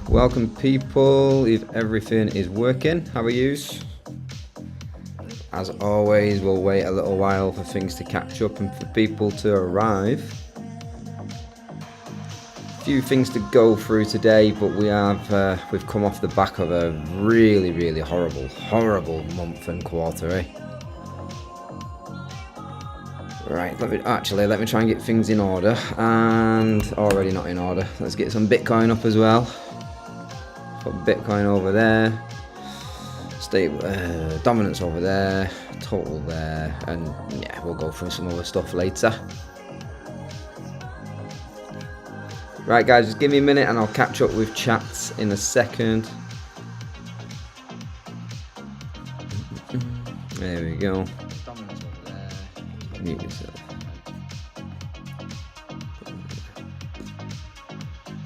Welcome people, if everything is working, how are yous? As always, we'll wait a little while for things to catch up and for people to arrive. A few things to go through today, but we've come off the back of a really horrible month and quarter, eh? Right, let me try and get things in order, and already not in order. Let's get some Bitcoin up as well. Put Bitcoin over there, stable dominance over there, total there, and yeah, we'll go through some other stuff later. Right guys, just give me a minute and I'll catch up with chats in a second. There we go. Mute yourself.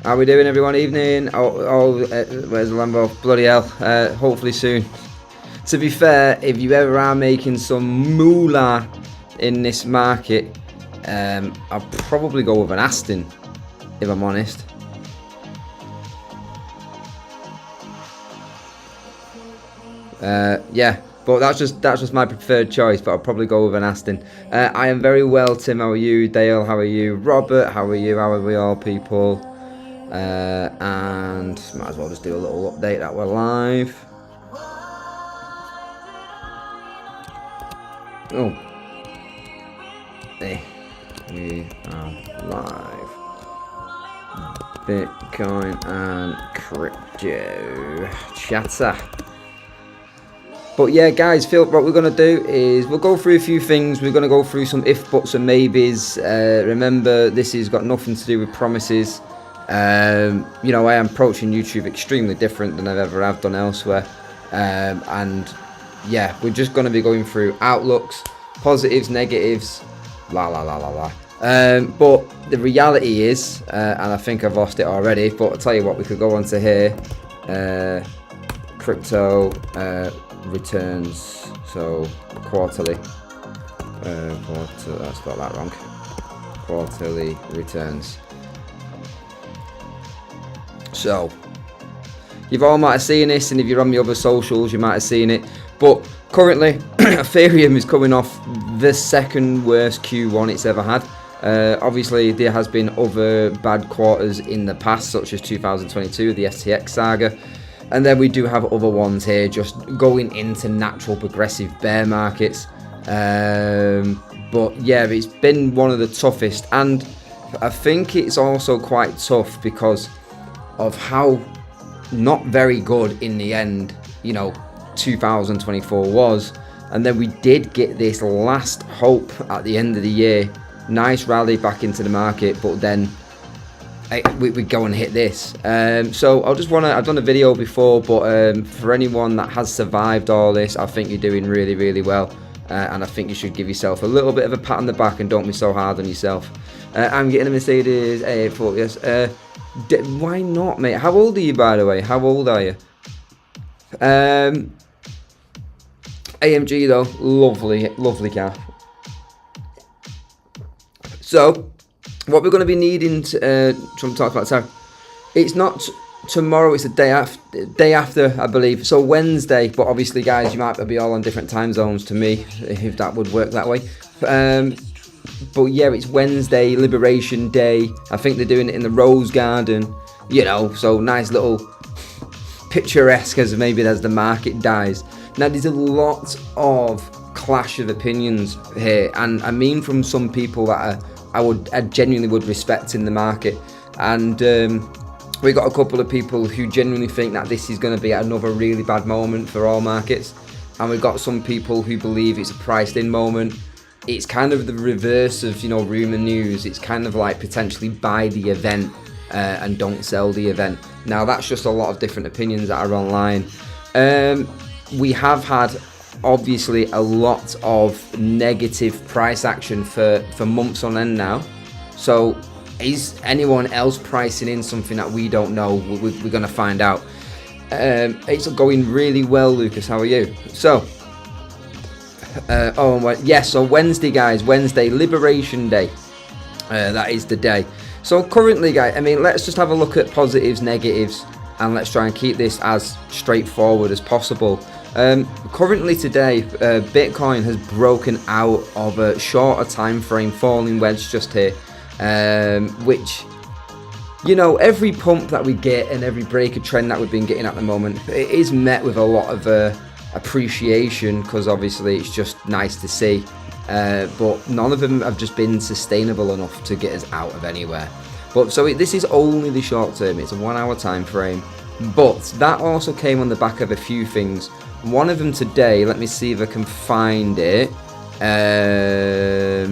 How we doing, everyone? Evening. Where's the Lambo? Bloody hell. Hopefully soon. To be fair, if you ever are making some moolah in this market, I'll probably go with an Aston, if I'm honest. Yeah. But that's just my preferred choice, but I'll probably go with an Aston. I am very well, Tim. How are you? Dale, how are you? Robert, how are you? How are we all, people? And might as well just do a little update that we're live. Oh. Hey. We are live. Bitcoin and crypto chatter. But yeah, guys, what we're going to do is we'll go through a few things. We're going to go through some if, buts and maybes. Remember, this has got nothing to do with promises. You know, I am approaching YouTube extremely different than I've ever have done elsewhere. And yeah, we're just going to be going through outlooks, positives, negatives, But the reality is, and I think I've lost it already, but I'll tell you what, we could go on to here. Crypto returns, so quarterly. I spelled that wrong. Quarterly returns. So you've all might have seen this, and if you're on the other socials, you might have seen it. But currently, Ethereum is coming off the second worst Q1 it's ever had. Obviously, there has been other bad quarters in the past, such as 2022, the STX saga. And then we do have other ones here just going into natural progressive bear markets. But yeah, it's been one of the toughest. And I think it's also quite tough because of how not very good in the end, you know, 2024 was. And then we did get this last hope at the end of the year. Nice rally back into the market, but then we go and hit this. So I've done a video before, but for anyone that has survived all this, I think you're doing really well. And I think you should give yourself a little bit of a pat on the back and don't be so hard on yourself. I'm getting a Mercedes A4, yes. Why not, mate? How old are you, by the way? How old are you? AMG though, lovely car. So what we're going to be needing to talk about time. It's not tomorrow, it's the day after, I believe. So Wednesday, but obviously, guys, you might be all on different time zones to me, if that would work that way. But yeah, it's Wednesday, Liberation Day. I think they're doing it in the Rose Garden, you know, so nice little picturesque as the market dies. Now, there's a lot of clash of opinions here, and I mean from some people that I genuinely would respect in the market, and we got a couple of people who genuinely think that this is going to be another really bad moment for all markets, and we've got some people who believe it's a priced in moment. It's kind of the reverse of, you know, rumor news. It's kind of like potentially buy the event and don't sell the event. Now, that's just a lot of different opinions that are online. We have had obviously a lot of negative price action for months on end now. So is anyone else pricing in something that we don't know? We're going to find out. It's going really well, Lucas. How are you? So so Wednesday, guys, Wednesday, Liberation Day. That is the day. So currently, guys, I mean, let's just have a look at positives, negatives, and let's try and keep this as straightforward as possible. Currently today, Bitcoin has broken out of a shorter time frame falling wedge just here, which, you know, every pump that we get and every breaker trend that we've been getting at the moment, it is met with a lot of appreciation, because obviously it's just nice to see, but none of them have just been sustainable enough to get us out of anywhere. But so this is only the short term, it's a 1 hour time frame, but that also came on the back of a few things. One of them today, let me see if I can find it. I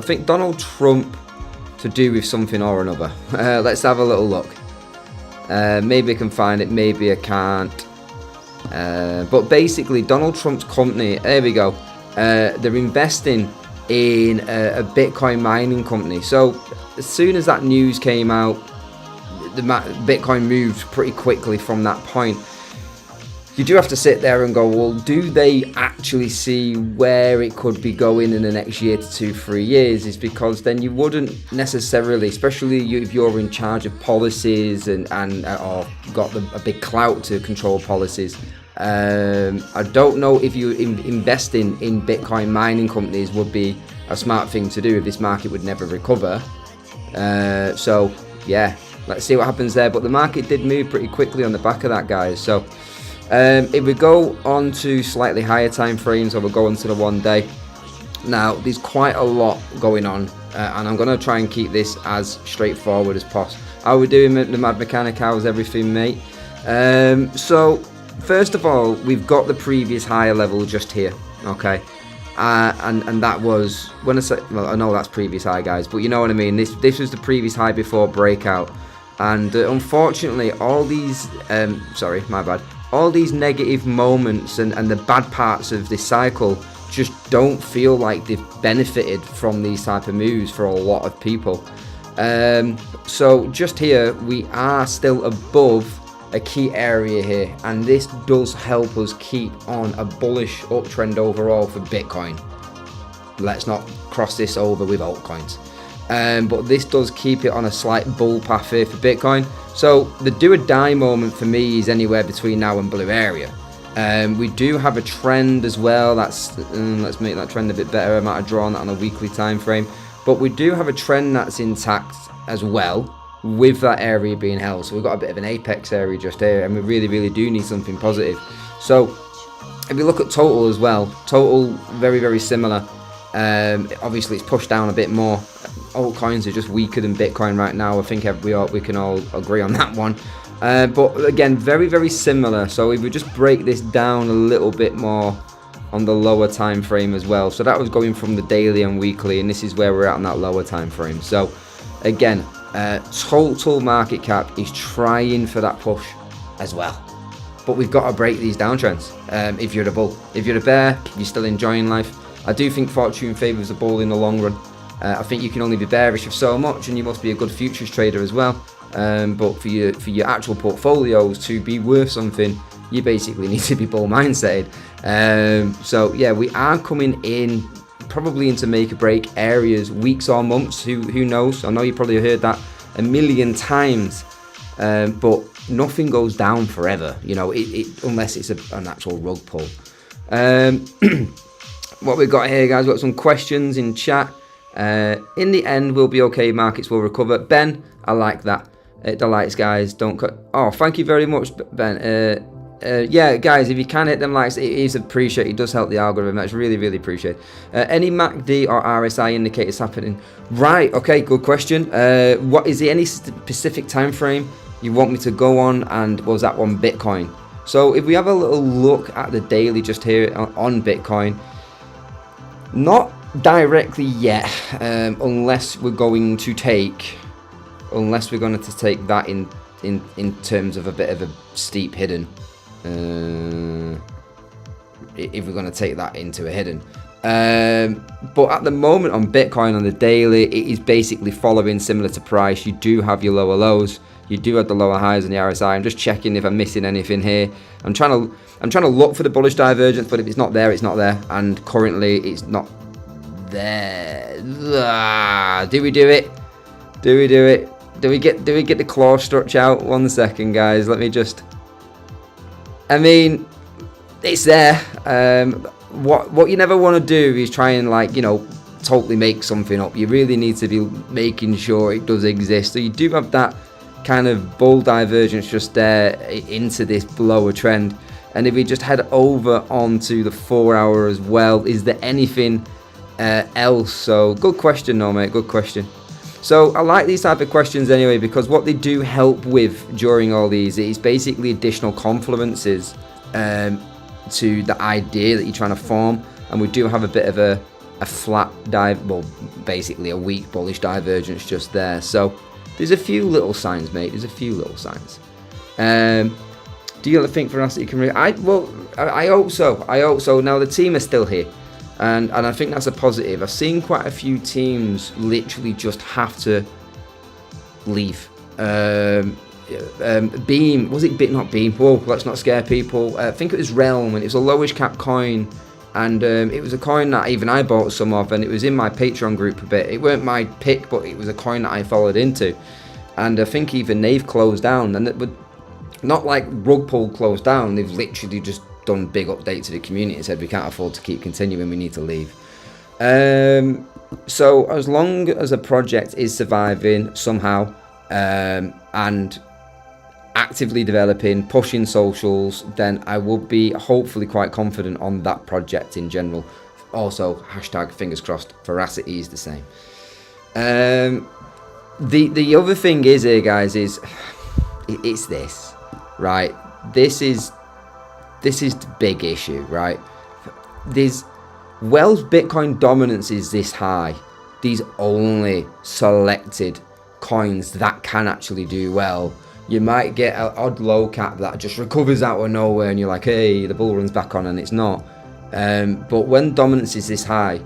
think Donald Trump to do with something or another. Let's have a little look. Maybe I can find it, maybe I can't. But basically, Donald Trump's company, there we go. They're investing in a Bitcoin mining company. So as soon as that news came out, the Bitcoin moved pretty quickly from that point. You do have to sit there and go, well, do they actually see where it could be going in the next year to 2-3 years? Is because then you wouldn't necessarily, especially if you're in charge of policies and or got a big clout to control policies. I don't know if you investing in Bitcoin mining companies would be a smart thing to do if this market would never recover. So yeah, let's see what happens there. But the market did move pretty quickly on the back of that, guys. So if we go on to slightly higher time frames, or we'll go on to the 1 day. Now, there's quite a lot going on, and I'm going to try and keep this as straightforward as possible. How we doing, the Mad Mechanic? How's everything, mate? So, first of all, we've got the previous higher level just here, okay? And that was, when I say, well, I know that's previous high, guys, but you know what I mean. This was the previous high before breakout, and unfortunately, all these, sorry, my bad. All these negative moments and the bad parts of this cycle just don't feel like they've benefited from these type of moves for a lot of people. So just here, we are still above a key area here, and this does help us keep on a bullish uptrend overall for Bitcoin. Let's not cross this over with altcoins. But this does keep it on a slight bull path here for Bitcoin. So the do or die moment for me is anywhere between now and blue area. We do have a trend as well. That's let's make that trend a bit better. I might have drawn that on a weekly time frame, but we do have a trend that's intact as well, with that area being held. So we've got a bit of an apex area just here, and we really do need something positive. So if you look at total as well, total very similar. Obviously it's pushed down a bit more. Altcoins are just weaker than Bitcoin right now. I think we can all agree on that one. But again, very similar. So if we just break this down a little bit more on the lower time frame as well. So that was going from the daily and weekly, and this is where we're at on that lower time frame. So again, total market cap is trying for that push as well. But we've got to break these downtrends. If you're a bull, if you're a bear, you're still enjoying life. I do think fortune favours the bull in the long run. I think you can only be bearish of so much, and you must be a good futures trader as well. But for your actual portfolios to be worth something, you basically need to be bull mindseted. So yeah, we are coming in probably into make or break areas, weeks or months. Who knows? I know you probably heard that a million times, but nothing goes down forever. You know, unless it's an actual rug pull. What we've got here, guys, we've got some questions in chat. In the end, we'll be okay. Markets will recover. Ben, I like that. The likes, guys. Don't cut. Oh, thank you very much, Ben. Yeah, guys, if you can hit them likes, it is appreciated. It does help the algorithm. That's really appreciated. Any MACD or RSI indicators happening? Right. Okay. Good question. What is there any specific time frame you want me to go on? And was that one Bitcoin? So if we have a little look at the daily just here on Bitcoin. Not directly yet, unless we're going to take that in terms of a bit of a steep hidden. If we're going to take that into a hidden, but at the moment on Bitcoin on the daily, it is basically following similar to price. You do have your lower lows, you do have the lower highs on the RSI. I'm just checking if I'm missing anything here. I'm trying to look for the bullish divergence, but if it's not there, it's not there. And currently, it's not there. Do we do it? Do we do it? Do we get the claw structure out? 1 second, guys. Let me just. I mean, it's there. What you never want to do is try and, like, you know, totally make something up. You really need to be making sure it does exist. So you do have that kind of bull divergence just there into this lower trend. And if we just head over onto the 4 hour as well, is there anything else? So good question, no mate, good question. So I like these type of questions anyway, because what they do help with during all these is basically additional confluences to the idea that you're trying to form. And we do have a bit of a flat dive, well, basically a weak bullish divergence just there. So there's a few little signs, mate. There's a few little signs. Do you think Veracity can? I hope so. I hope so. Now the team is still here, and I think that's a positive. I've seen quite a few teams literally just have to leave. Beam, was it not Beam? Whoa, let's not scare people. I think it was Realm, and it was a lowish cap coin. And it was a coin that even I bought some of, and it was in my Patreon group a bit. It weren't my pick, but it was a coin that I followed into. And I think even they've closed down, and it would not like rug pull closed down. They've literally just done big update to the community and said we can't afford to keep continuing. We need to leave. So as long as a project is surviving somehow and actively developing, pushing socials, then I will be hopefully quite confident on that project in general. Also, hashtag fingers crossed, Veracity is the same. The other thing is here, guys, is it's this, right? This is the big issue, right? Wells Bitcoin dominance is this high. These only selected coins that can actually do well. You might get an odd low cap that just recovers out of nowhere and you're like, hey, the bull run's back on, and it's not. But when dominance is this high,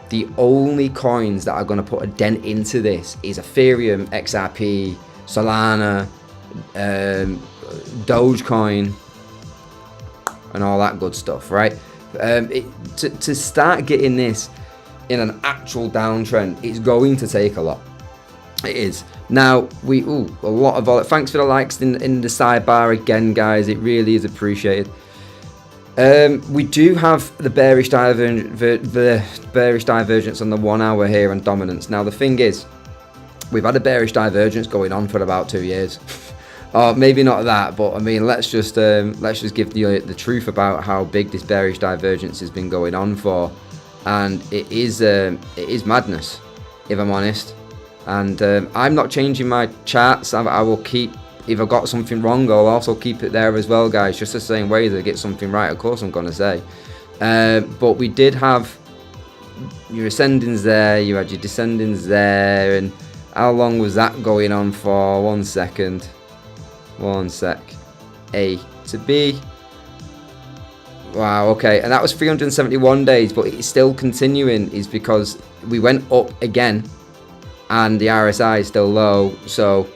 the only coins that are going to put a dent into this is Ethereum, XRP, Solana, Dogecoin, and all that good stuff, right? To start getting this in an actual downtrend, it's going to take a lot. It is. Now, a lot of thanks for the likes in the sidebar again, guys. It really is appreciated. We do have the bearish divergence on the 1 hour here on dominance. Now, the thing is, we've had a bearish divergence going on for about 2 years. Or maybe not that, but I mean, let's just give the truth about how big this bearish divergence has been going on for, and it is madness, if I'm honest. And I'm not changing my charts. I will keep, if I've got something wrong, I'll also keep it there as well, guys. Just the same way that I get something right, of course I'm going to say. But we did have your ascendings there, you had your descendings there, and how long was that going on for? 1 second. 1 sec. A to B. Wow, okay. And that was 371 days, but it's still continuing, is because we went up again. And the RSI is still low, so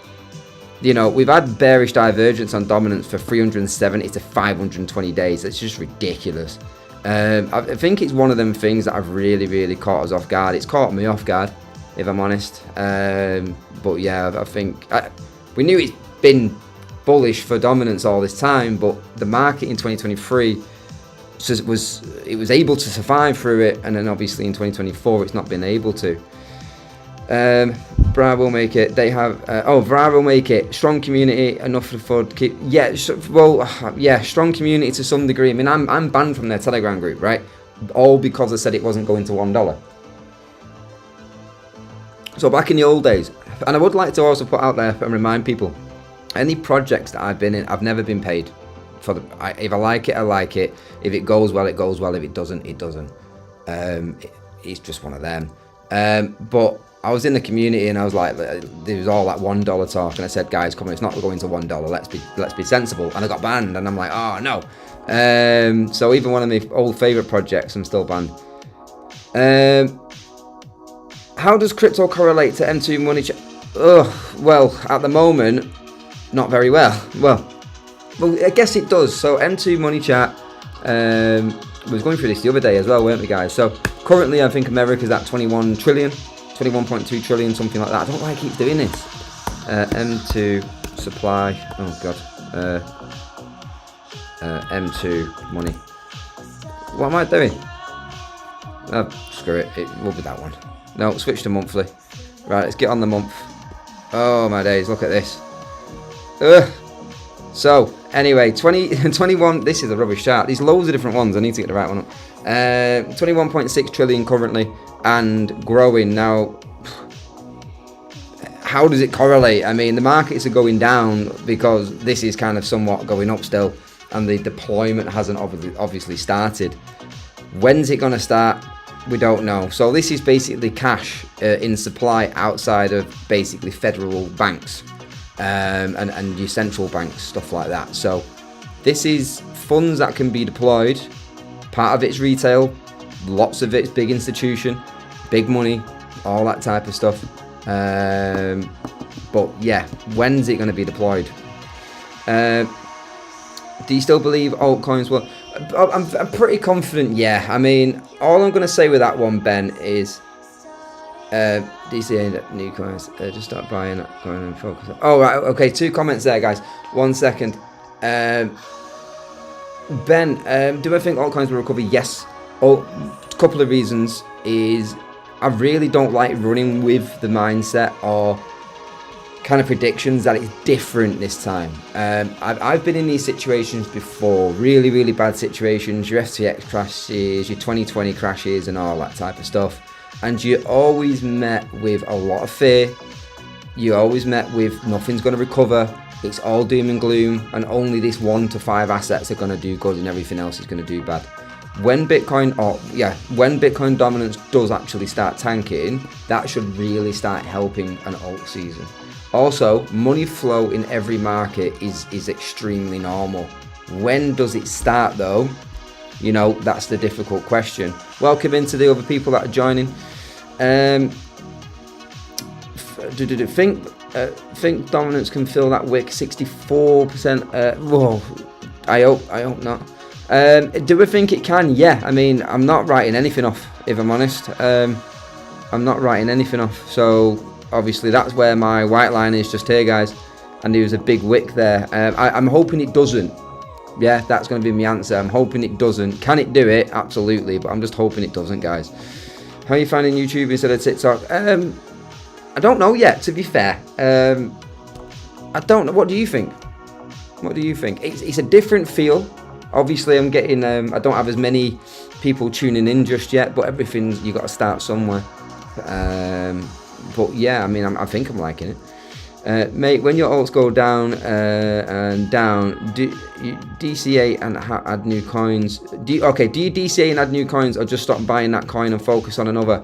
you know we've had bearish divergence on dominance for 370 to 520 days. It's just ridiculous. I think it's one of them things that have really caught us off guard. It's caught me off guard, if I'm honest. But yeah, I think we knew it's been bullish for dominance all this time, but the market in 2023 was able to survive through it, and then obviously in 2024 it's not been able to. Bra will make it. They have Bra will make it. Strong community, enough for keep. Yeah, strong community to some degree. I mean, I'm banned from their Telegram group, right? All because I said it wasn't going to $1. So back in the old days, and I would like to also put out there and remind people, any projects that I've been in, I've never been paid for the. If I like it, I like it. If it goes well, it goes well. If it doesn't, it doesn't. It's just one of them. But I was in the community and I was like, there was all that $1 talk, and I said, guys, come on, it's not going to $1. Let's be sensible. And I got banned, and I'm like, oh no. So even one of my old favorite projects, I'm still banned. How does crypto correlate to M2 money? Well, at the moment, not very well. Well, I guess it does. So M2 money chat. We was going through this the other day as well, weren't we, guys? So currently, I think America's at 21 trillion. 21.2 trillion, something like that. I don't know why it keeps doing this. M2 supply. Oh god. M2 money. What am I doing? Oh, screw it. It will be that one. No, switch to monthly. Right, let's get on the month. Oh my days, look at this. Ugh. So, anyway, 21, this is a rubbish chart. There's loads of different ones. I need to get the right one up. 21.6 trillion currently and growing. Now, how does it correlate? I mean, the markets are going down because this is kind of somewhat going up still, and the deployment hasn't obviously started. When's it going to start? We don't know. So this is basically cash in supply outside of basically federal banks and your central banks, stuff like that. So this is funds that can be deployed. Part of it's retail, lots of it's big institution, big money, all that type of stuff. But yeah, when's it going to be deployed? Do you still believe altcoins will? I'm pretty confident, yeah. I mean, all I'm going to say with that one, Ben, is DCA new coins. Just start buying it, going and focus. Oh, right, okay, 2 comments there, guys. 1 second. Ben, do I think altcoins will recover? Yes. A couple of reasons is I really don't like running with the mindset or kind of predictions that it's different this time. I've been in these situations before, really bad situations, your FTX crashes, your 2020 crashes and all that type of stuff, and you always met with a lot of fear. You always met with nothing's going to recover, it's all doom and gloom, and only this 1 to 5 assets are going to do good and everything else is going to do bad. When Bitcoin dominance does actually start tanking, that should really start helping an alt season. Also, money flow in every market is extremely normal. When does it start though? You know, that's the difficult question. Welcome into the other people that are joining. Think dominance can fill that wick 64%. Whoa, I hope not. Do I think it can? Yeah, I mean, I'm not writing anything off, if I'm honest. I'm not writing anything off. So obviously that's where my white line is, just here, guys. And there was a big wick there. I'm hoping it doesn't. Yeah, that's going to be my answer. I'm hoping it doesn't. Can it do it? Absolutely. But I'm just hoping it doesn't, guys. How are you finding YouTube instead of TikTok? I don't know yet, to be fair. I don't know. What do you think? What do you think? It's a different feel. Obviously, I'm getting. I don't have as many people tuning in just yet, but everything's, you got to start somewhere. But yeah, I mean, I think I'm liking it. Mate, when your alts go down and down, do you DCA and add new coins? Do you DCA and add new coins, or just stop buying that coin and focus on another?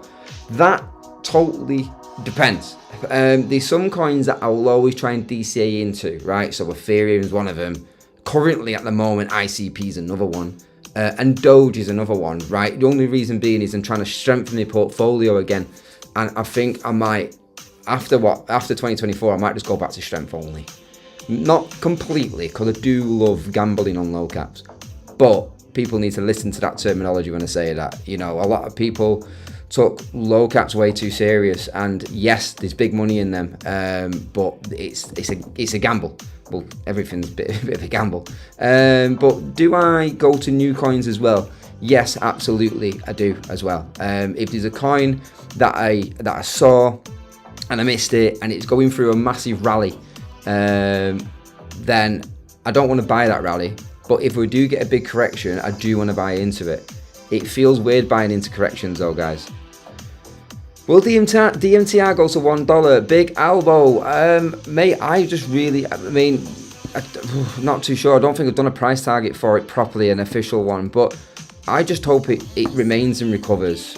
That totally depends. There's some coins that I will always try and DCA into, right? So Ethereum is one of them. Currently, at the moment, ICP is another one. And Doge is another one, right? The only reason being is I'm trying to strengthen my portfolio again. And I think I might, after 2024, I might just go back to strength only. Not completely, because I do love gambling on low caps. But people need to listen to that terminology when I say that. You know, a lot of people took low caps way too serious. And yes, there's big money in them, but it's a gamble. Well, everything's a bit of a gamble. But do I go to new coins as well? Yes, absolutely, I do as well. If there's a coin that I saw and I missed it and it's going through a massive rally, then I don't want to buy that rally. But if we do get a big correction, I do want to buy into it. It feels weird buying into corrections though, guys. Will DMTR go to $1? Big elbow. Mate, not too sure. I don't think I've done a price target for it properly, an official one, but I just hope it remains and recovers.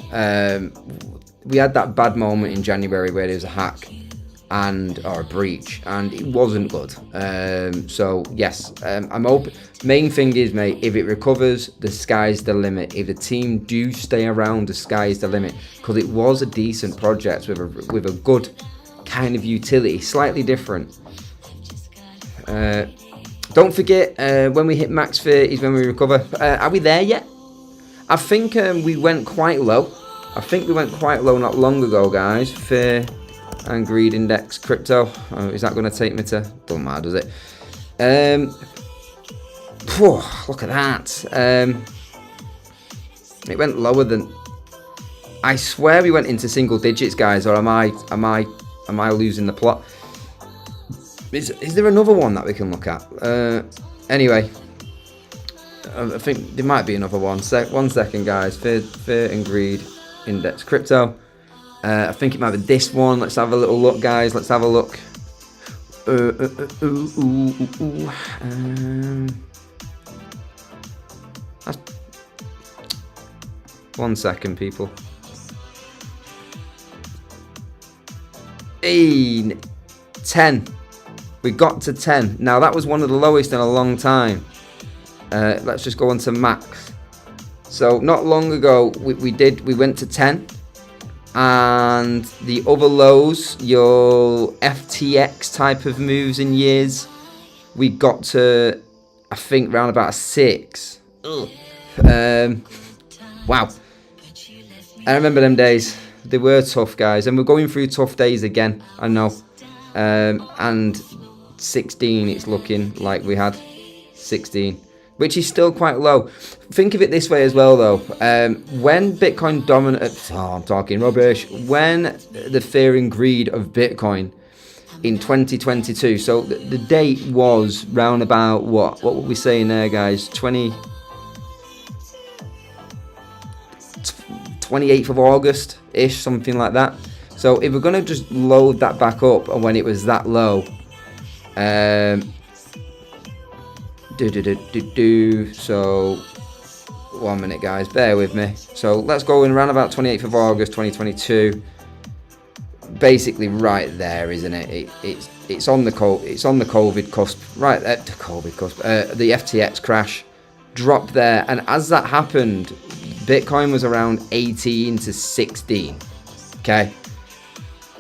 We had that bad moment in January where there was a hack or a breach, and it wasn't good. So yes, I'm open. Main thing is, mate, if it recovers, the sky's the limit. If the team do stay around, the sky's the limit, because it was a decent project with a good kind of utility, slightly different. Don't forget, when we hit max fear is when we recover. Are we there yet? I think we went quite low. I think we went quite low not long ago, guys. Fear and greed index crypto. Oh, is that going to take me to? Don't matter, does it? Look at that. It went lower than. I swear we went into single digits, guys. Or am I losing the plot? Is there another one that we can look at? Anyway, I think there might be another one. 1 second, guys. Fear and greed index crypto. I think it might be this one. Let's have a little look, guys. Let's have a look. That's 1 second, people. 10. We got to 10. Now that was one of the lowest in a long time. Let's just go on to max. So not long ago we went to 10. And the other lows, your FTX type of moves in years, we got to, I think, round about a 6. Wow. I remember them days. They were tough, guys, and we're going through tough days again, I know. And 16, it's looking like we had 16, which is still quite low. Think of it this way as well, though. When Bitcoin dominated, I'm talking rubbish. When the fear and greed of Bitcoin in 2022, so the date was round about what were we saying there, guys? 28th of August ish, something like that. So if we're gonna just load that back up, and when it was that low, so 1 minute, guys, bear with me. So let's go in around about 28th of August 2022. Basically right there, isn't it? It's on the COVID cusp, right there. The COVID cusp, the FTX crash dropped there, and as that happened, Bitcoin was around 18 to 16. Okay,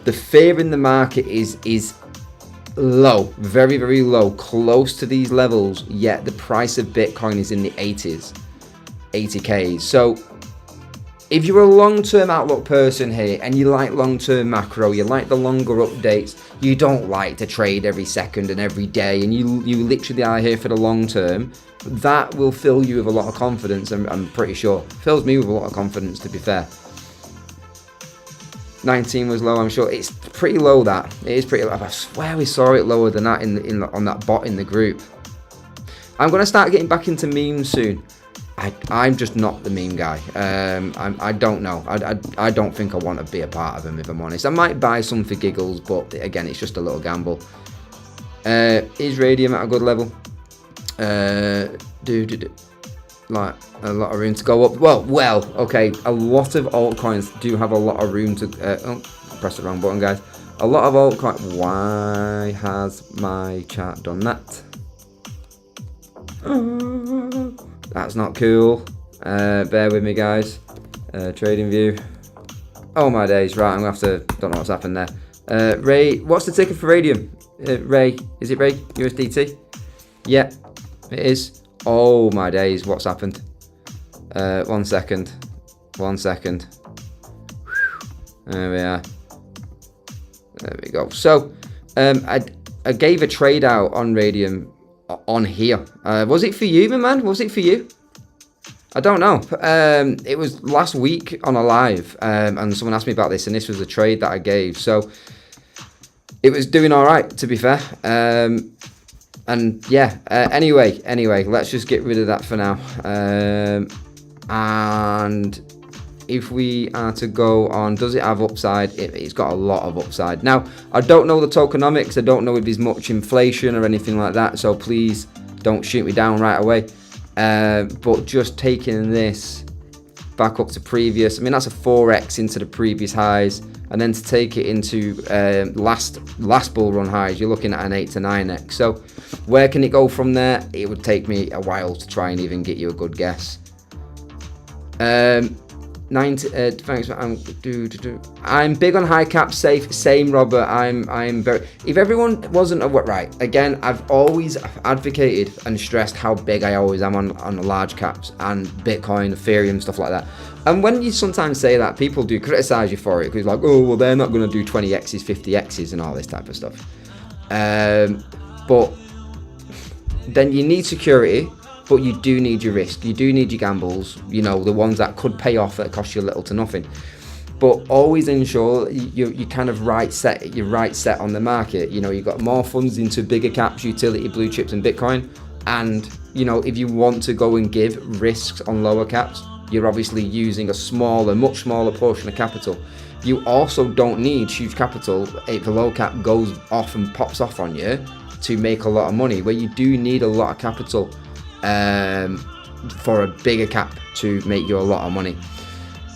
the fear in the market is low, very, very low, close to these levels, yet the price of Bitcoin is in the 80Ks. So if you're a long-term outlook person here and you like long-term macro, you like the longer updates, you don't like to trade every second and every day, and you literally are here for the long term, that will fill you with a lot of confidence. I'm pretty sure fills me with a lot of confidence, to be fair. 19 was low, I'm sure. It's pretty low, that. It is pretty low. I swear we saw it lower than that on that bot in the group. I'm going to start getting back into memes soon. I'm just not the meme guy. I don't know. I don't think I want to be a part of them, if I'm honest. I might buy some for giggles, but again, it's just a little gamble. Is Radium at a good level? Like a lot of room to go up. Well, okay. A lot of altcoins do have a lot of room to. Press the wrong button, guys. A lot of altcoins. Why has my chat done that? That's not cool. Bear with me, guys. Trading view. Oh my days. Right, I'm gonna have to. Don't know what's happened there. Ray, what's the ticker for Radium? Ray, is it Ray USDT? Yeah, it is. Oh my days, what's happened? 1 second. 1 second. There we are. There we go. So, I gave a trade out on Radium on here. Was it for you, my man? Was it for you? I don't know. It was last week on a live, and someone asked me about this, and this was a trade that I gave. So, it was doing all right, to be fair. And yeah, anyway, let's just get rid of that for now. And if we are to go on, does it have upside? It's got a lot of upside. Now, I don't know the tokenomics. I don't know if there's much inflation or anything like that. So please don't shoot me down right away. But just taking this back up to previous, I mean, that's a 4x into the previous highs. And then to take it into last bull run highs, you're looking at an 8 to 9x. So where can it go from there? It would take me a while to try and even get you a good guess. Thanks. I'm big on high cap safe. Same, Robert. I'm very. If everyone wasn't right, again, I've always advocated and stressed how big I always am on the large caps and Bitcoin, Ethereum, stuff like that. And when you sometimes say that, people do criticize you for it because like, oh well, they're not going to do 20x's, 50x's, and all this type of stuff. But then you need security. But you do need your risk. You do need your gambles. You know, the ones that could pay off that cost you little to nothing. But always ensure you kind of you're right set on the market. You know, you've got more funds into bigger caps, utility, blue chips, and Bitcoin. And you know, if you want to go and give risks on lower caps, you're obviously using much smaller portion of capital. You also don't need huge capital if the low cap goes off and pops off on you to make a lot of money. Where you do need a lot of capital. For a bigger cap to make you a lot of money.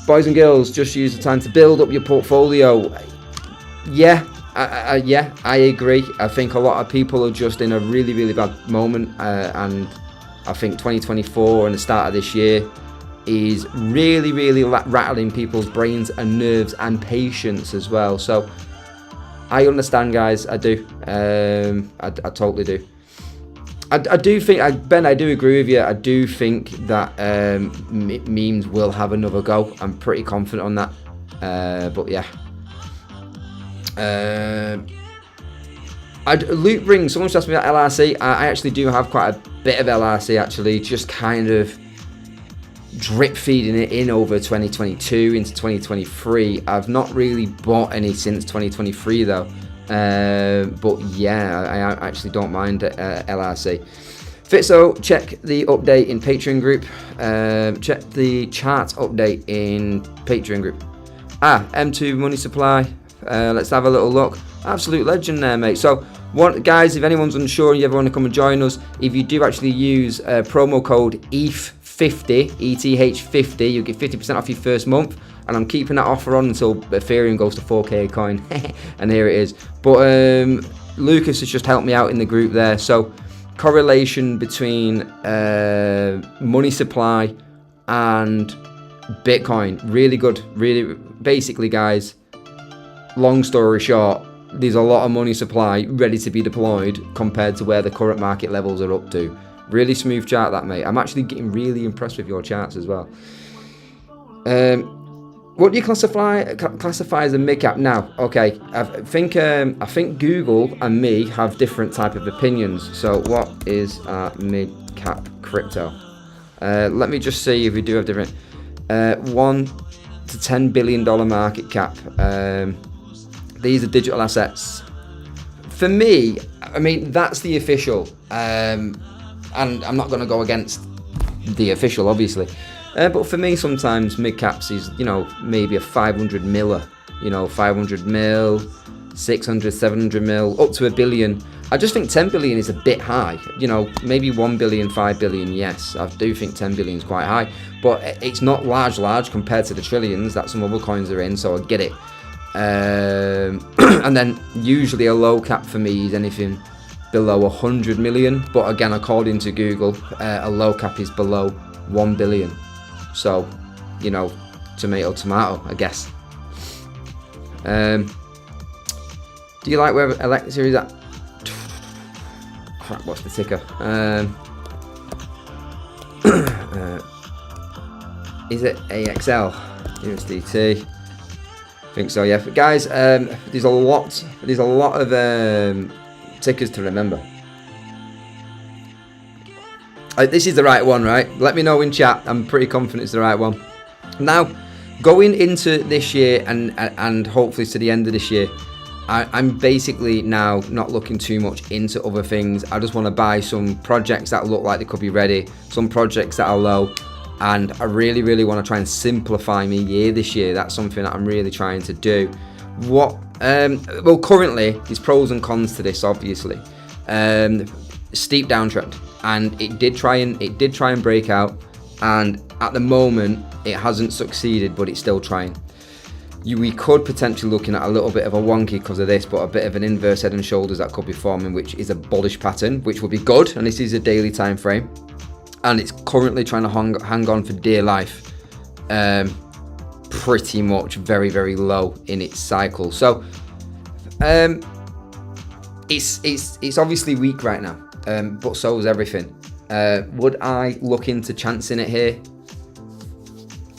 Boys and girls, just use the time to build up your portfolio. Yeah, I agree. I think a lot of people are just in a really, really bad moment, and I think 2024 and the start of this year is really, really rattling people's brains and nerves and patience as well. So I understand, guys. I do. I totally do. I do think, Ben, I do agree with you. I do think that memes will have another go. I'm pretty confident on that. But yeah. Loot Ring, someone's asked me about LRC. I actually do have quite a bit of LRC, actually. Just kind of drip feeding it in over 2022 into 2023. I've not really bought any since 2023, though. But yeah, I actually don't mind LRC. Fitzo, check the update in Patreon group. Check the chart update in Patreon group. M2 money supply. Let's have a little look. Absolute legend there, mate. So, guys, if anyone's unsure and you ever want to come and join us, if you do actually use promo code ETH50, ETH50, you'll get 50% off your first month. And I'm keeping that offer on until Ethereum goes to 4k a coin. And here it is. But Lucas has just helped me out in the group there. So correlation between money supply and Bitcoin. Really good. Really, basically, guys, long story short, there's a lot of money supply ready to be deployed compared to where the current market levels are up to. Really smooth chart that, mate. I'm actually getting really impressed with your charts as well. What do you classify as a mid cap now? Okay, I think Google and me have different type of opinions. So what is a mid cap crypto? Let me just see if we do have different. $1 to $10 billion market cap. These are digital assets. For me, I mean that's the official, and I'm not going to go against the official, obviously. But for me, sometimes mid caps is, you know, maybe a 500 miller, you know, 500 mil, 600, 700 mil, up to $1 billion. I just think 10 billion is a bit high, you know, maybe 1 billion, 5 billion. Yes, I do think 10 billion is quite high, but it's not large compared to the trillions that some other coins are in. So I get it. And then usually a low cap for me is anything below 100 million. But again, according to Google, a low cap is below 1 billion. So, you know, tomato, I guess. Do you like where Alexa is at? Crap, what's the ticker? Is it AXL? USDT? I think so, yeah. But guys, there's a lot of tickers to remember. This is the right one, right? Let me know in chat. I'm pretty confident it's the right one. Now, going into this year and hopefully to the end of this year, I'm basically now not looking too much into other things. I just want to buy some projects that look like they could be ready, some projects that are low, and I really, really want to try and simplify my year this year. That's something that I'm really trying to do. Well, currently, there's pros and cons to this, obviously. Steep downtrend. And it did try and break out, and at the moment it hasn't succeeded, but it's still trying. We could potentially looking at a little bit of a wonky because of this, but a bit of an inverse head and shoulders that could be forming, which is a bullish pattern, which would be good. And this is a daily time frame, and it's currently trying to hang on for dear life. pretty much very, very low in its cycle. So it's obviously weak right now, but so is everything. Would I look into chancing it here?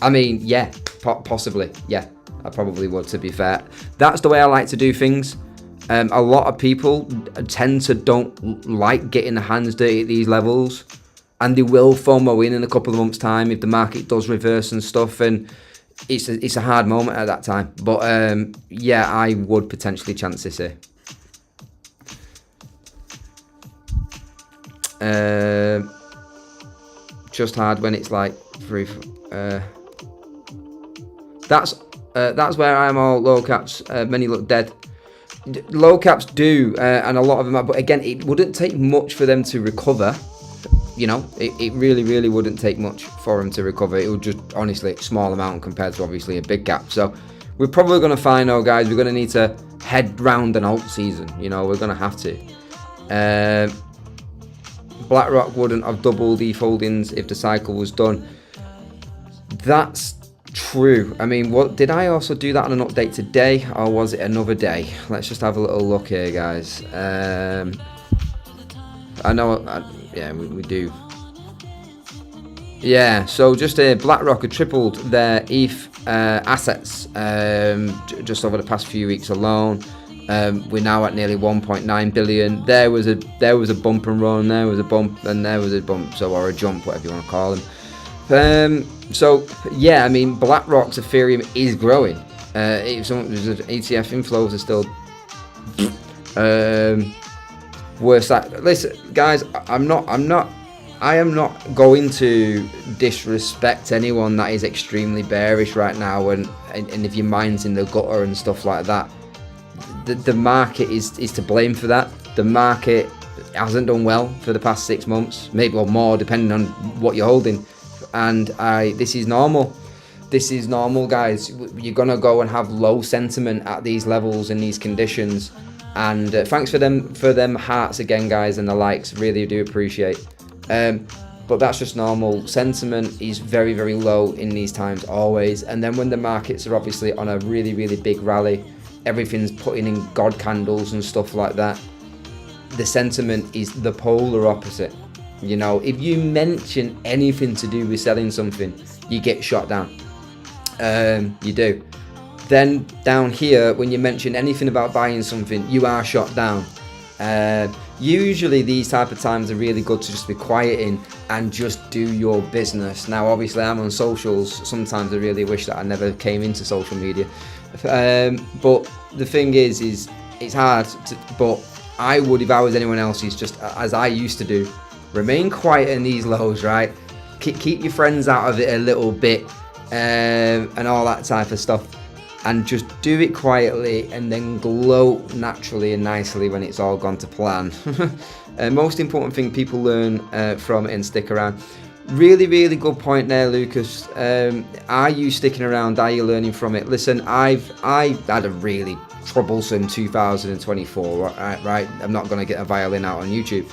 I mean, yeah, possibly. Yeah, I probably would, to be fair. That's the way I like to do things. A lot of people tend to don't like getting their hands dirty at these levels, and they will FOMO in a couple of months' time if the market does reverse and stuff, and it's a hard moment at that time. But yeah, I would potentially chance this here. Just hard when it's like free. That's where I am. All low caps. Many look dead. Low caps do, and a lot of them are, but again, it wouldn't take much for them to recover. You know, it really wouldn't take much for them to recover. It would just, honestly, a small amount compared to obviously a big cap. So we're probably going to find, though, guys, we're going to need to head round an alt season. You know, we're going to have to. BlackRock wouldn't have doubled ETH holdings if the cycle was done. That's true. I mean, what did I also do that on an update today, or was it another day? Let's just have a little look here, guys. I know, yeah, we do. Yeah, so just BlackRock had tripled their ETH assets just over the past few weeks alone. We're now at nearly 1.9 billion. There was a bump and run, there was a bump, and there was a bump, so, or a jump, whatever you want to call them. So yeah, I mean, BlackRock's Ethereum is growing. There's ETF inflows are still worse. Listen, guys, I am not going to disrespect anyone that is extremely bearish right now, and if your mind's in the gutter and stuff like that. The market is to blame for that. The market hasn't done well for the past 6 months, maybe or more, depending on what you're holding. And this is normal. This is normal, guys. You're gonna go and have low sentiment at these levels in these conditions. And thanks for them hearts again, guys, and the likes. Really do appreciate. But that's just normal. Sentiment is very, very low in these times always. And then when the markets are obviously on a really, really big rally, everything's putting in God candles and stuff like that, the sentiment is the polar opposite. You know, if you mention anything to do with selling something, you get shot down. You do. Then down here, when you mention anything about buying something, you are shot down. Usually these type of times are really good to just be quieting and just do your business. Now, obviously, I'm on socials. Sometimes I really wish that I never came into social media. But the thing is it's hard but I would, if I was anyone else, is just as I used to do, remain quiet in these lows, right? Keep your friends out of it a little bit, and all that type of stuff, and just do it quietly, and then gloat naturally and nicely when it's all gone to plan. Most important thing, people learn from it and stick around. Really good point there, Lucas. Are you sticking around? Are you learning from it? Listen, I had a really troublesome 2024, right? I'm not going to get a violin out on YouTube.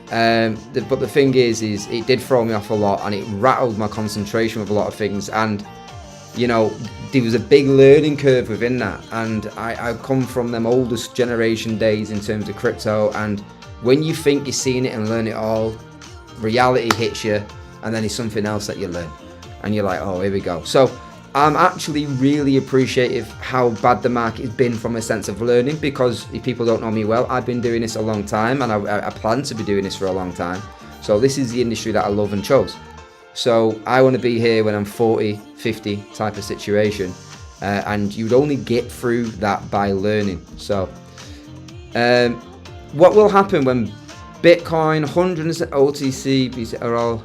But the thing is it did throw me off a lot, and it rattled my concentration with a lot of things. And, you know, there was a big learning curve within that. And I come from them oldest generation days in terms of crypto. And when you think you're seeing it and learn it all, reality hits you. And then it's something else that you learn, and you're like, oh, here we go. So I'm actually really appreciative how bad the market has been from a sense of learning, because if people don't know me well, I've been doing this a long time, and I plan to be doing this for a long time. So this is the industry that I love and chose. So I want to be here when I'm 40, 50 type of situation, and you'd only get through that by learning. So what will happen when Bitcoin, 100 OTC are all...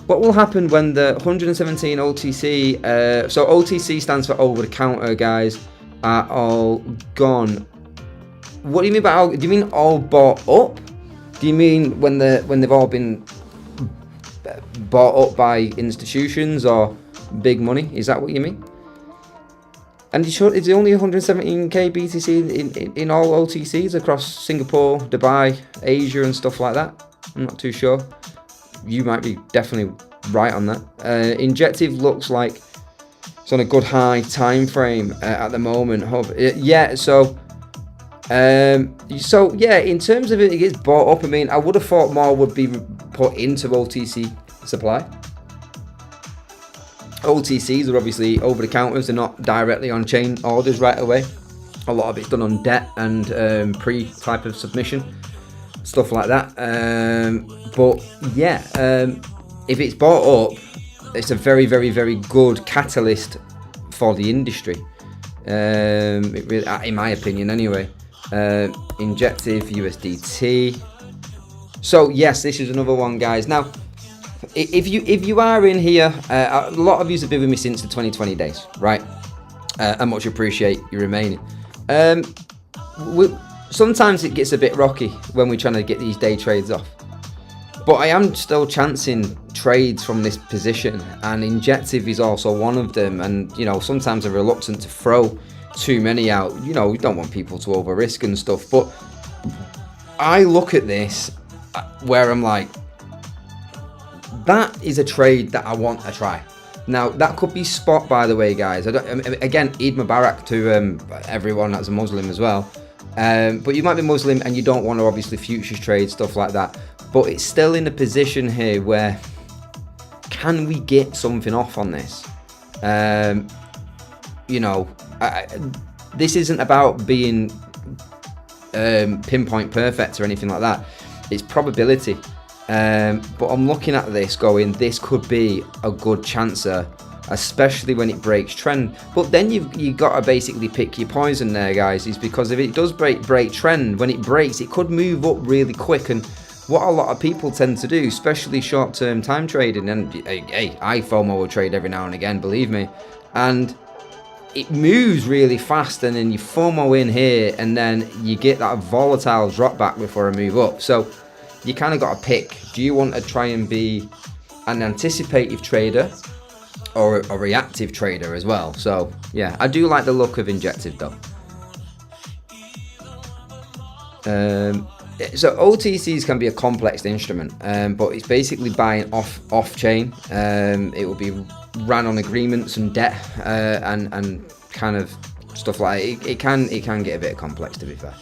What will happen when the 117 OTC, so OTC stands for over the counter, guys, are all gone? What do you mean by all? Do you mean all bought up? Do you mean when they've all been bought up by institutions or big money? Is that what you mean? And it's only 117k BTC in all OTCs across Singapore, Dubai, Asia, and stuff like that. I'm not too sure. You might be definitely right on that. Injective looks like It's on a good high time frame at the moment. Yeah, so yeah, in terms of it gets bought up. I mean, I would have thought more would be put into OTC supply. OTCs are obviously over the counters, they're not directly on chain orders right away. A lot of it's done on debt and pre type of submission, stuff like that. But yeah, if it's bought up, it's a very, very, very good catalyst for the industry. It really, in my opinion, anyway. Injective USDT. So yes, this is another one, guys. Now, if you are in here, a lot of you have been with me since the 2020 days, right? I much appreciate you remaining. Sometimes it gets a bit rocky when we're trying to get these day trades off, but I am still chancing trades from this position, and Injective is also one of them. And you know, sometimes I'm reluctant to throw too many out. You know, we don't want people to over risk and stuff, but I look at this where I'm like, that is a trade that I want to try. Now, that could be spot, by the way, guys. Again, Eid Mubarak to everyone that's a Muslim as well. But you might be Muslim and you don't want to obviously futures trade, stuff like that. But it's still in a position here where, can we get something off on this? You know, this isn't about being pinpoint perfect or anything like that. It's probability. But I'm looking at this going, this could be a good chancer, especially when it breaks trend. But then you got to basically pick your poison there, guys, is because if it does break trend, when it breaks, it could move up really quick. And what a lot of people tend to do, especially short-term time trading, and hey, I FOMO trade every now and again, believe me, and it moves really fast, and then you FOMO in here, and then you get that volatile drop back before a move up. So you kind of got to pick. Do you want to try and be an anticipative trader or a reactive trader as well? So yeah, I do like the look of Injective though. So OTCs can be a complex instrument, but it's basically buying off chain. It will be ran on agreements and debt and kind of stuff like that. It can get a bit complex, to be fair.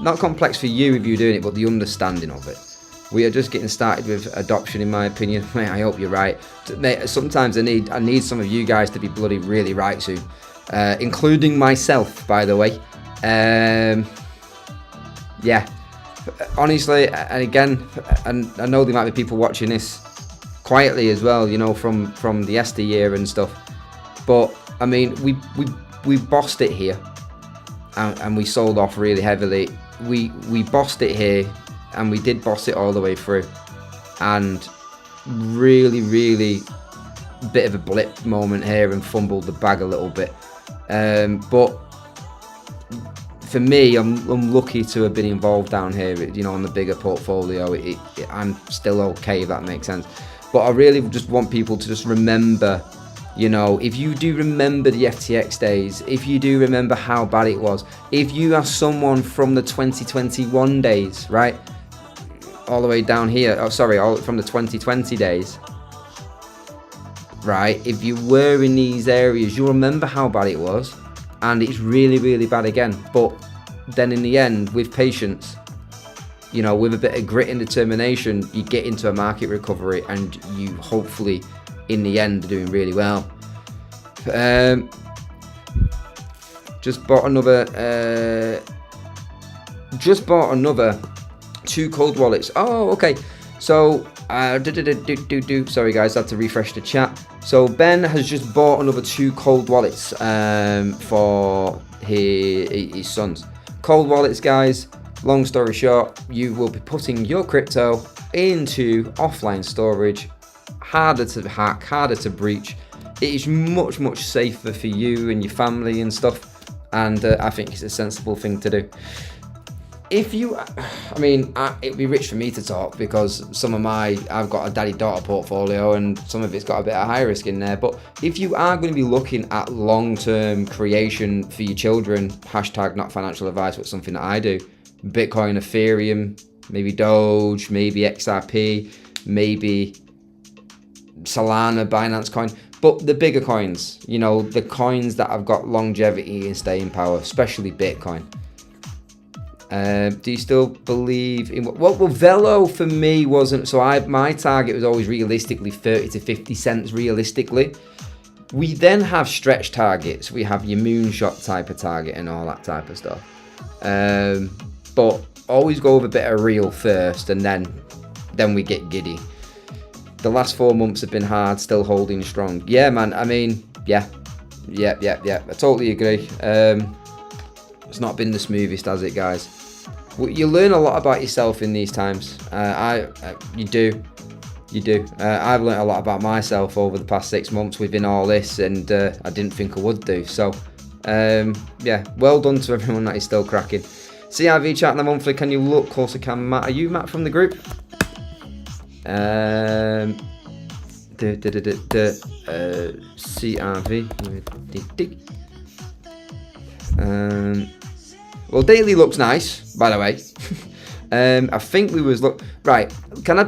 Not complex for you if you're doing it, but the understanding of it. We are just getting started with adoption, in my opinion. Mate, I hope you're right. Mate, sometimes I need some of you guys to be bloody really right soon, including myself, by the way. Yeah, honestly, and again, and I know there might be people watching this quietly as well, you know, from the Esther year and stuff. But I mean, we bossed it here, and we sold off really heavily. We bossed it here, and we did boss it all the way through, and really bit of a blip moment here and fumbled the bag a little bit. But for me, I'm lucky to have been involved down here, you know, on the bigger portfolio. I'm still okay, if that makes sense. But I really just want people to just remember, you know, if you do remember the FTX days, if you do remember how bad it was, if you are someone from the 2021 days, right, all the way down here, all from the 2020 days, right, if you were in these areas, you'll remember how bad it was, and it's really bad again. But then in the end, with patience, you know, with a bit of grit and determination, you get into a market recovery, and you hopefully in the end are doing really well. Just bought another 2 cold wallets. Oh, okay. So sorry guys, I had to refresh the chat. So Ben has just bought another 2 cold wallets for his sons. Cold wallets, guys, long story short, you will be putting your crypto into offline storage, harder to hack, harder to breach. It is much safer for you and your family and stuff, and I think it's a sensible thing to do. If you, I mean, it'd be rich for me to talk, because I've got a daddy-daughter portfolio, and some of it's got a bit of high risk in there. But if you are going to be looking at long-term creation for your children, hashtag not financial advice, but something that I do, Bitcoin, Ethereum, maybe Doge, maybe XRP, maybe Solana, Binance Coin, But the bigger coins, you know, the coins that have got longevity and staying power, especially Bitcoin. Do you still believe in well, Velo for me wasn't, so my target was always realistically 30 to 50 cents realistically. We then have stretch targets. We have your moonshot type of target and all that type of stuff. But always go with a bit of real first, and then we get giddy. The last 4 months have been hard, still holding strong. Yeah, man. I mean, yeah. I totally agree. It's not been the smoothest, has it, guys? You learn a lot about yourself in these times. You do. I've learned a lot about myself over the past 6 months within all this, and I didn't think I would do. So, yeah, well done to everyone that is still cracking. CIV chat in the monthly. Can you look? Of course I can, Matt. Are you Matt from the group? CRV. Well, daily looks nice, by the way. I think we was right. Can I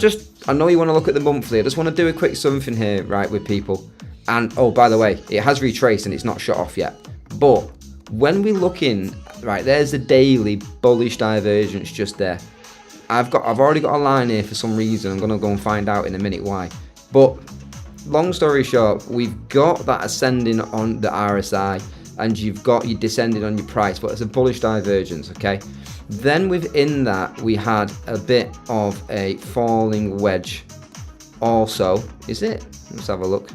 know you want to look at the monthly. I just want to do a quick something here, right, with people. And oh, by the way, it has retraced and it's not shut off yet. But when we look in, right, there's the daily bullish divergence just there. I've already got a line here for some reason. I'm gonna go and find out in a minute why. But long story short, we've got that ascending on the RSI, and you've got you descending on your price, but it's a bullish divergence, okay? Then within that, we had a bit of a falling wedge. Also, is it? Let's have a look.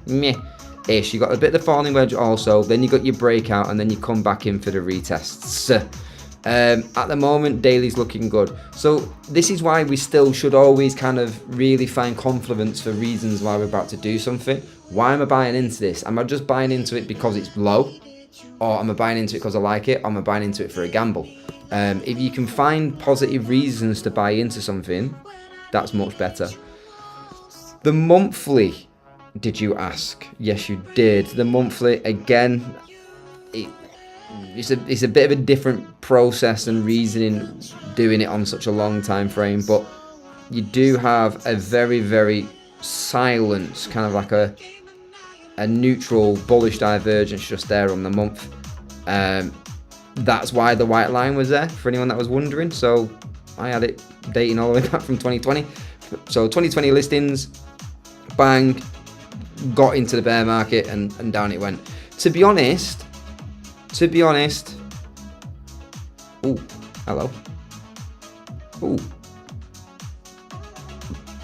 Meh-ish. You got a bit of the falling wedge also. Then you got your breakout, and then you come back in for the retests. At the moment, daily's looking good. So this is why we still should always kind of really find confidence for reasons why we're about to do something. Why am I buying into this? Am I just buying into it because it's low? Or am I buying into it because I like it? Or am I buying into it for a gamble? If you can find positive reasons to buy into something, that's much better. The monthly, did you ask? Yes, you did. The monthly, again, it's a bit of a different process and reasoning doing it on such a long time frame, but you do have a very, very silent, kind of like a neutral bullish divergence just there on the month. That's why the white line was there, for anyone that was wondering. So I had it dating all the way back from 2020. So 2020 listings, bang, got into the bear market and down it went. To be honest, ooh, hello. Ooh.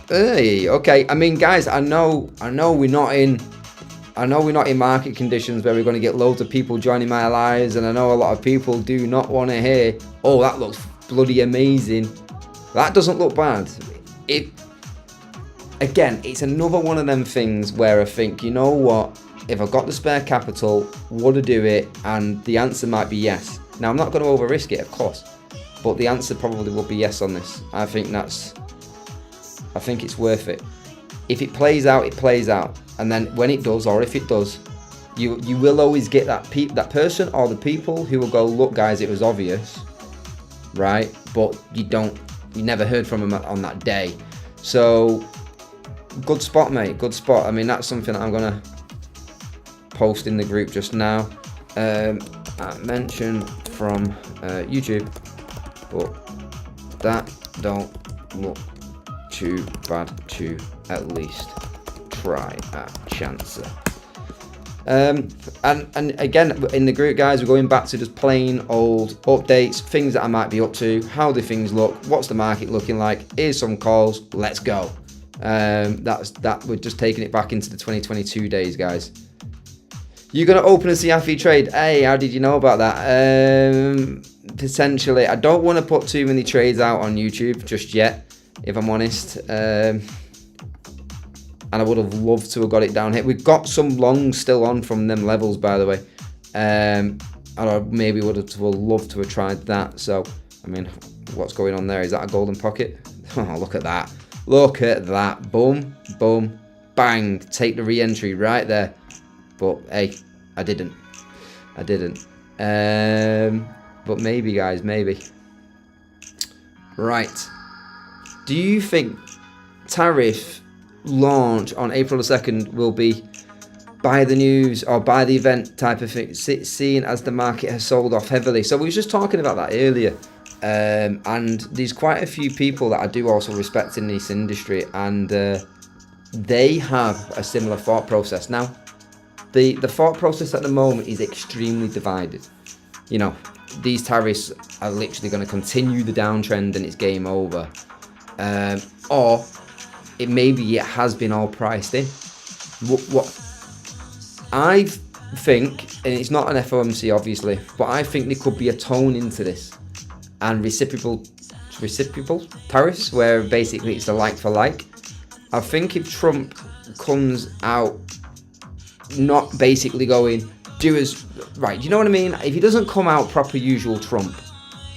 Hey, okay. I mean, guys, I know we're not in market conditions where we're going to get loads of people joining my lives, and I know a lot of people do not want to hear, oh, that looks bloody amazing. That doesn't look bad. Again, it's another one of them things where I think, you know what, if I've got the spare capital, would I do it? And the answer might be yes. Now, I'm not going to over risk it, of course, but the answer probably will be yes on this. I think it's worth it. If it plays out, it plays out. And then when it does, or if it does, you will always get that person or the people who will go, look, guys, it was obvious, right? But you never heard from them on that day. So good spot, mate. Good spot. I mean, that's something that I'm gonna post in the group just now. Mention from YouTube, but that don't look too bad to at least try a chancer. And again, in the group, guys, we're going back to just plain old updates, things that I might be up to, how do things look, what's the market looking like, here's some calls, let's go. We're just taking it back into the 2022 days, guys. You're going to open a CFE trade. Hey, how did you know about that? Potentially. I don't want to put too many trades out on YouTube just yet, if I'm honest. And I would have loved to have got it down here. We've got some longs still on from them levels, by the way. And I maybe would have loved to have tried that. So, I mean, what's going on there? Is that a golden pocket? Oh, look at that. Look at that. Boom, boom, bang. Take the re-entry right there. But hey, I didn't. But maybe, guys, maybe. Right. Do you think tariff launch on April the 2nd will be buy the news or buy the event type of thing, seeing as the market has sold off heavily. So we were just talking about that earlier. And there's quite a few people that I do also respect in this industry, and they have a similar thought process. Now, the thought process at the moment is extremely divided. You know, these tariffs are literally going to continue the downtrend and it's game over. Or it maybe it has been all priced in. What I think, and it's not an FOMC obviously, but I think there could be a tone into this, and reciprocal tariffs, where basically it's a like for like. I think if Trump comes out not basically going, do us right, you know what I mean? If he doesn't come out proper usual Trump,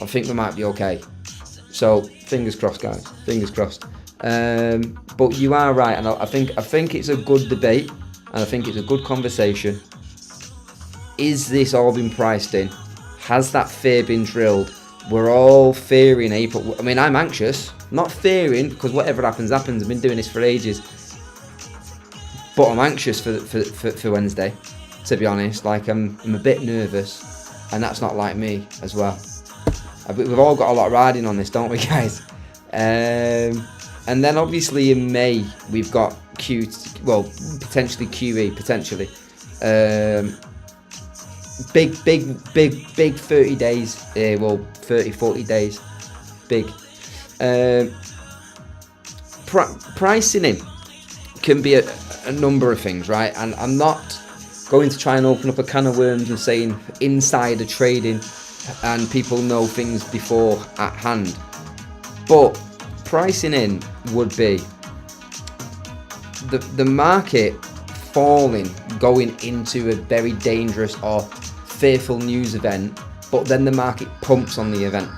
I think we might be okay. So fingers crossed, guys. Fingers crossed. But you are right, and I think it's a good debate, and I think it's a good conversation. Is this all been priced in? Has that fear been drilled? We're all fearing April. I mean, I'm anxious. Not fearing, because whatever happens, happens. I've been doing this for ages. But I'm anxious for Wednesday, to be honest. Like, I'm a bit nervous, and that's not like me as well. We've all got a lot riding on this, don't we, guys? And then obviously in May, we've got potentially QE, potentially. Big 30 days, 30, 40 days, big. Pricing in can be a number of things, right? And I'm not going to try and open up a can of worms and saying insider trading and people know things before at hand. But pricing in would be the market falling, going into a very dangerous or fearful news event, but then the market pumps on the event.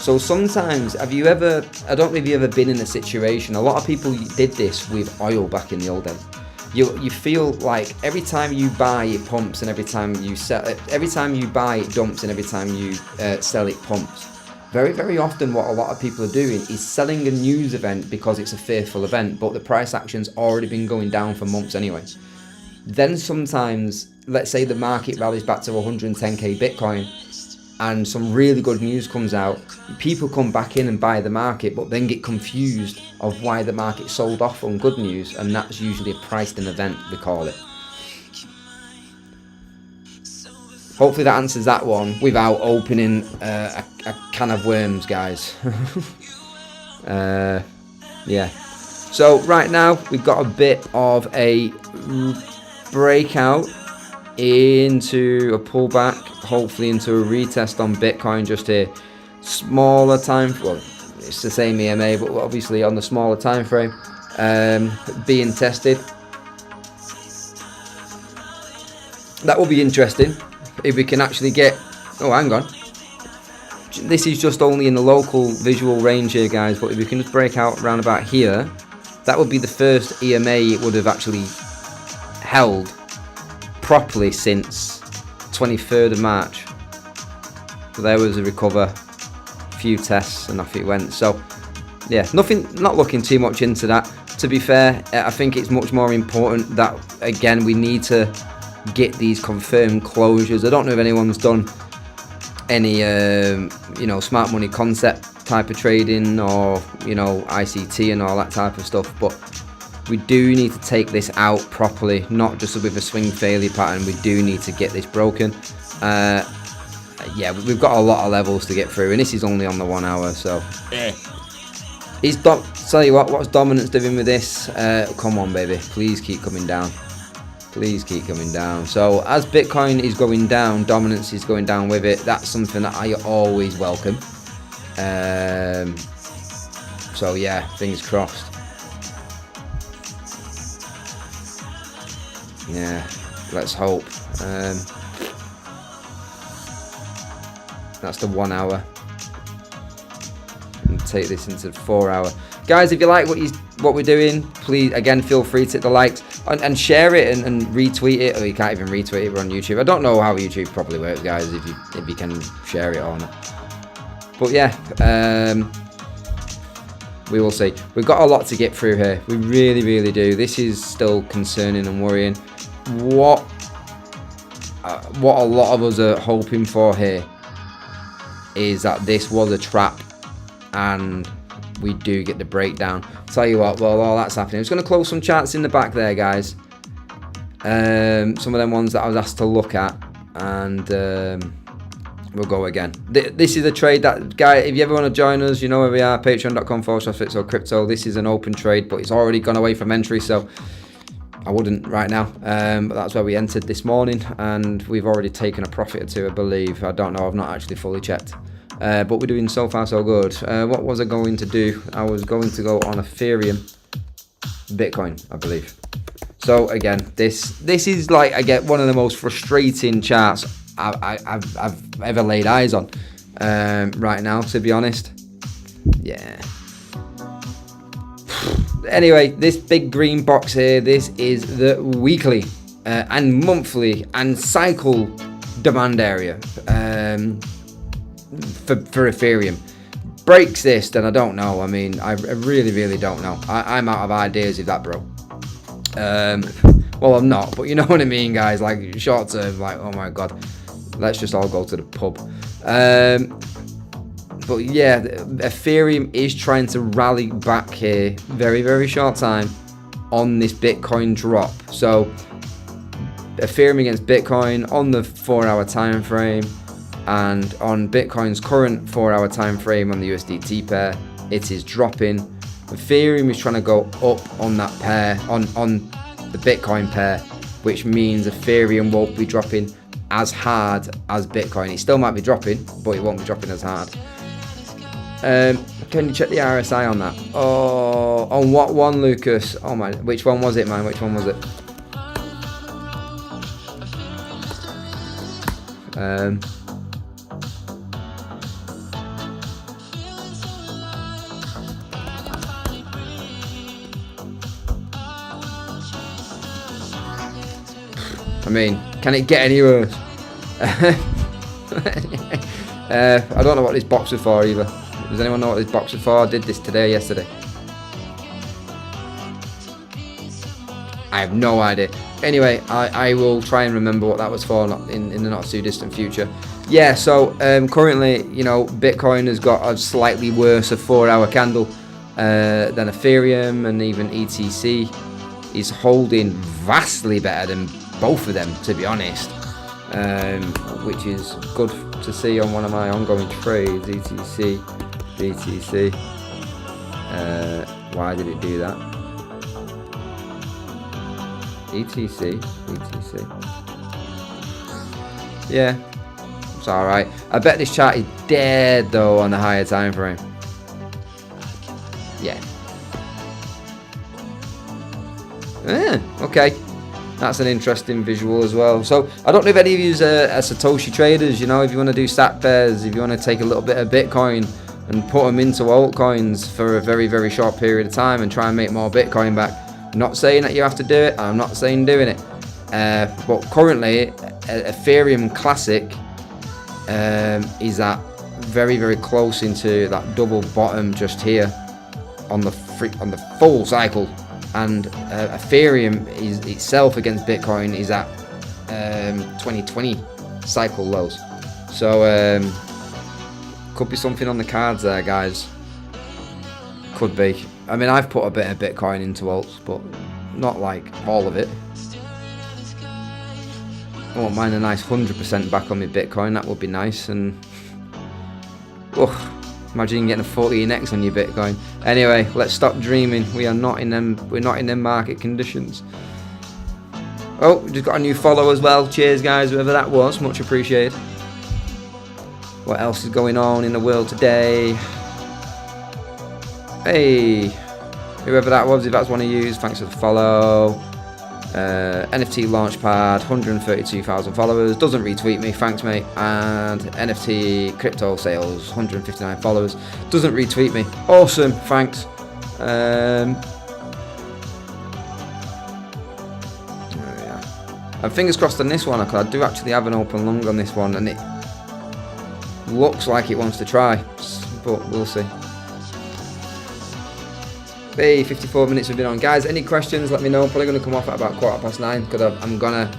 So sometimes, I don't know if you've ever been in a situation, a lot of people did this with oil back in the old days. You feel like every time you buy it pumps, and every time you sell, every time you buy it dumps, and every time you sell it pumps. Very, very often what a lot of people are doing is selling a news event because it's a fearful event, but the price action's already been going down for months anyway. Then sometimes, let's say the market rallies back to 110k Bitcoin and some really good news comes out, people come back in and buy the market, but then get confused of why the market sold off on good news, and that's usually a priced in event, we call it. Hopefully that answers that one without opening a can of worms, guys. Yeah. So right now we've got a bit of a breakout into a pullback, hopefully into a retest on Bitcoin just here. Smaller time, well, it's the same EMA, but obviously on the smaller time frame, being tested. That will be interesting if we can actually get. Oh, hang on. This is just only in the local visual range here, guys. But if we can just break out around about here, that would be the first EMA it would have actually held properly since 23rd of March. So there was a recover, a few tests, and off it went. So yeah, not looking too much into that. To be fair, I think it's much more important that, again, we need to get these confirmed closures. I don't know if anyone's done any smart money concept type of trading, or ICT and all that type of stuff, but we do need to take this out properly, not just with a swing failure pattern. We do need to get this broken. Yeah, we've got a lot of levels to get through, and this is only on the 1 hour, so tell you what's dominance doing with this? Come on, baby, please keep coming down. Please keep coming down. So as Bitcoin is going down, dominance is going down with it. That's something that I always welcome. So yeah, fingers crossed. Yeah, let's hope. That's the 1 hour. And take this into the 4 hour. Guys, if you like what we're doing, please, again, feel free to hit the likes and share it and retweet it. Or you can't even retweet it, we're on YouTube. I don't know how YouTube probably works, guys, if you can share it or not. But yeah, we will see. We've got a lot to get through here. We really, really do. This is still concerning and worrying. what a lot of us are hoping for here is that this was a trap and we do get the breakdown. Tell you what, well, all that's happening. I'm just going to close some charts in the back there, guys. Some of them ones that I was asked to look at, and we'll go again. This is a trade that, guy, if you ever want to join us, you know where we are, patreon.com/FitzoCrypto. This is an open trade, but it's already gone away from entry, so I wouldn't right now. But that's where we entered this morning, and we've already taken a profit or two, I believe. I don't know, I've not actually fully checked. But we're doing so far so good. What was I going to do? I was going to go on Ethereum, Bitcoin, I believe. So again, this is like, I get one of the most frustrating charts I've ever laid eyes on right now, to be honest. Yeah. Anyway, this big green box here, this is the weekly and monthly and cycle demand area for Ethereum. Breaks this, then I don't know. I mean, I really don't know. I'm out of ideas if that broke. Well, I'm not, but you know what I mean, guys. Like, short term, like, oh my god, let's just all go to the pub. But yeah, Ethereum is trying to rally back here, very short time, on this Bitcoin drop. So Ethereum against Bitcoin on the 4-hour time frame, and on Bitcoin's current 4-hour time frame on the USDT pair, it is dropping. Ethereum is trying to go up on that pair, on the Bitcoin pair, which means Ethereum won't be dropping as hard as Bitcoin. It still might be dropping, but it won't be dropping as hard. Can you check the RSI on that? Oh, on what one, Lucas? Oh my, which one was it, man? Which one was it? I mean, can it get any worse? I don't know what this box is for either. Does anyone know what this box is for? I did this today, yesterday. I have no idea. Anyway, I will try and remember what that was for in the not too distant future. Yeah, so currently, you know, Bitcoin has got a slightly worse 4-hour candle than Ethereum, and even ETC is holding vastly better than both of them, to be honest, which is good to see on one of my ongoing trades. ETC, BTC. Why did it do that? ETC. Yeah, it's all right. I bet this chart is dead though on the higher time frame. Yeah. Okay. That's an interesting visual as well. So I don't know if any of you are Satoshi traders. You know, if you want to do sat pairs, if you want to take a little bit of Bitcoin and put them into altcoins for a very short period of time and try and make more Bitcoin back. I'm not saying that you have to do it. I'm not saying doing it. But currently, Ethereum Classic is at very close into that double bottom just here on the full cycle. And Ethereum is itself against Bitcoin is at 2020 cycle lows. So could be something on the cards there, guys. Could be. I mean, I've put a bit of Bitcoin into alts, but not like all of it. I won't mind a nice 100% back on my Bitcoin. That would be nice. And imagine getting a 40x on your Bitcoin. Anyway, let's stop dreaming. We are not in them. We're not in them market conditions. Oh, we just got a new follow as well. Cheers, guys. Whoever that was, much appreciated. What else is going on in the world today? Hey, whoever that was, if that's one of you, thanks for the follow. NFT Launchpad, 132,000 followers. Doesn't retweet me, thanks mate. And NFT Crypto Sales, 159 followers. Doesn't retweet me. Awesome, thanks. Yeah. And fingers crossed on this one, because I do actually have an open long on this one, and it looks like it wants to try, but we'll see. Hey, 54 minutes we've been on. Guys, any questions, let me know. I'm probably going to come off at about 9:15 because I'm going to...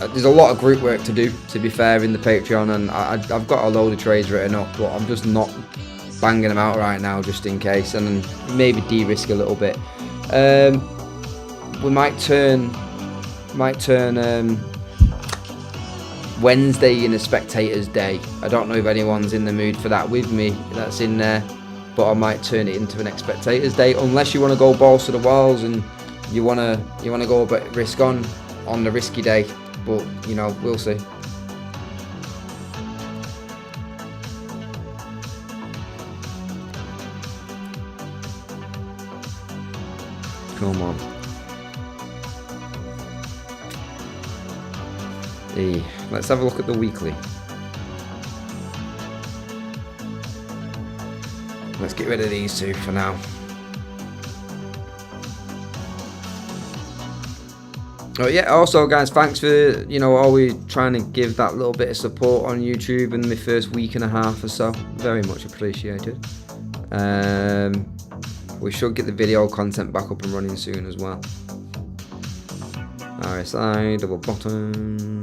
there's a lot of group work to do, to be fair, in the Patreon, and I've got a load of trades written up, but I'm just not banging them out right now just in case, and maybe de-risk a little bit. We might turn Wednesday in a spectators day. I don't know if anyone's in the mood for that with me that's in there, but I might turn it into an spectators day, unless you want to go balls to the walls and you want to go a bit risk on the risky day. But you know, we'll see. Come on. Hey, let's have a look at the weekly. Let's get rid of these two for now. Oh yeah, also guys, thanks for, you know, always trying to give that little bit of support on YouTube in the first week and a half or so. Very much appreciated. We should get the video content back up and running soon as well. RSI, double bottom.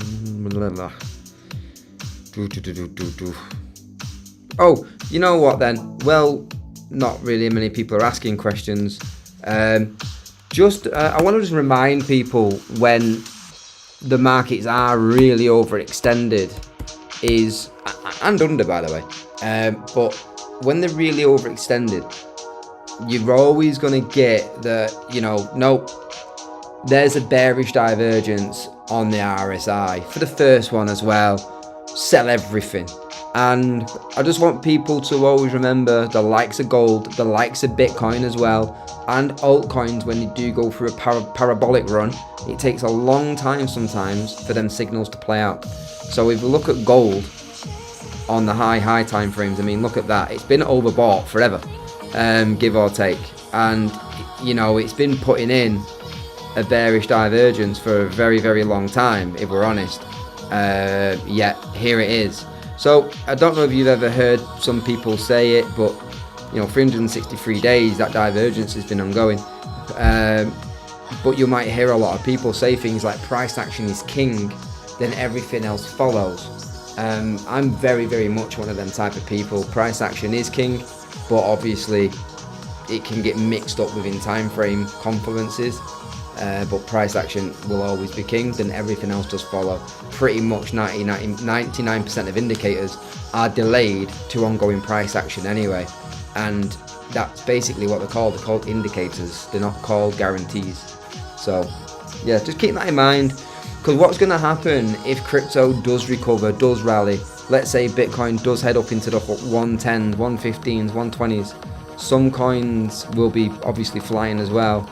Blah, blah. Oh, you know what then? Well, not really many people are asking questions. I want to just remind people, when the markets are really overextended, and under, by the way, but when they're really overextended, you're always going to get the, you know, nope, there's a bearish divergence on the RSI for the first one as well. Sell everything. And I just want people to always remember the likes of gold, the likes of Bitcoin as well, and altcoins, when they do go through a parabolic run, it takes a long time sometimes for them signals to play out. So if we look at gold on the high time frames, I mean, look at that. It's been overbought forever, give or take. And, you know, it's been putting in a bearish divergence for a very, very long time, if we're honest. Yet here it is. So I don't know if you've ever heard some people say it, but you know, 363 days that divergence has been ongoing. But you might hear a lot of people say things like price action is king, then everything else follows. I'm very, very much one of them type of people. Price action is king, but obviously it can get mixed up within time frame confluences. But price action will always be king, then everything else does follow. Pretty much 99% of indicators are delayed to ongoing price action anyway, and that's basically what they're called. They're called indicators, they're not called guarantees. So yeah, just keep that in mind, because what's going to happen if crypto does recover, does rally, let's say Bitcoin does head up into the 110s, 115s, 120s, some coins will be obviously flying as well.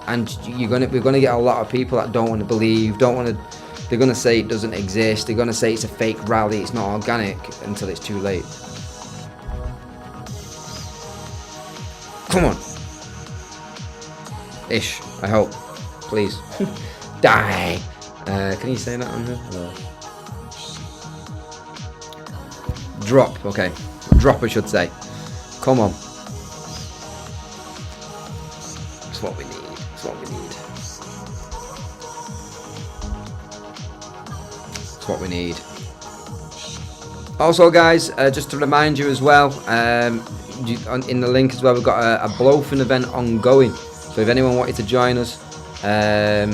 And we're gonna get a lot of people that don't want to believe, they're gonna say it doesn't exist, they're gonna say it's a fake rally, it's not organic, until it's too late. Come on. Ish, I hope. Please. Die. Can you say that on here? No. Drop, okay. Drop, I should say. Come on. That's what we need. That's what we need. That's what we need. Also, guys, just to remind you as well, in the link as well, we've got a Blowfin event ongoing. So if anyone wanted to join us, let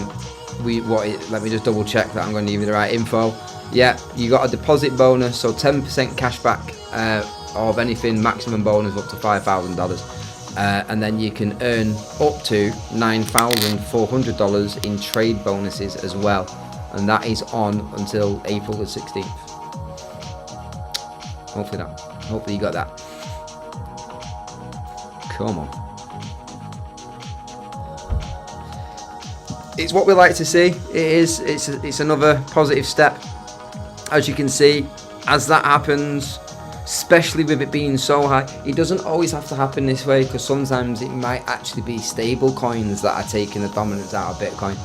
me just double check that I'm going to give you the right info. Yeah, you got a deposit bonus, so 10% cash back of anything, maximum bonus up to $5,000. And then you can earn up to $9,400 in trade bonuses as well, and that is on until April the 16th. Hopefully you got that. Come on. It's what we like to see. It's another positive step, as you can see. As that happens, especially with it being so high, it doesn't always have to happen this way, because sometimes it might actually be stable coins that are taking the dominance out of Bitcoin.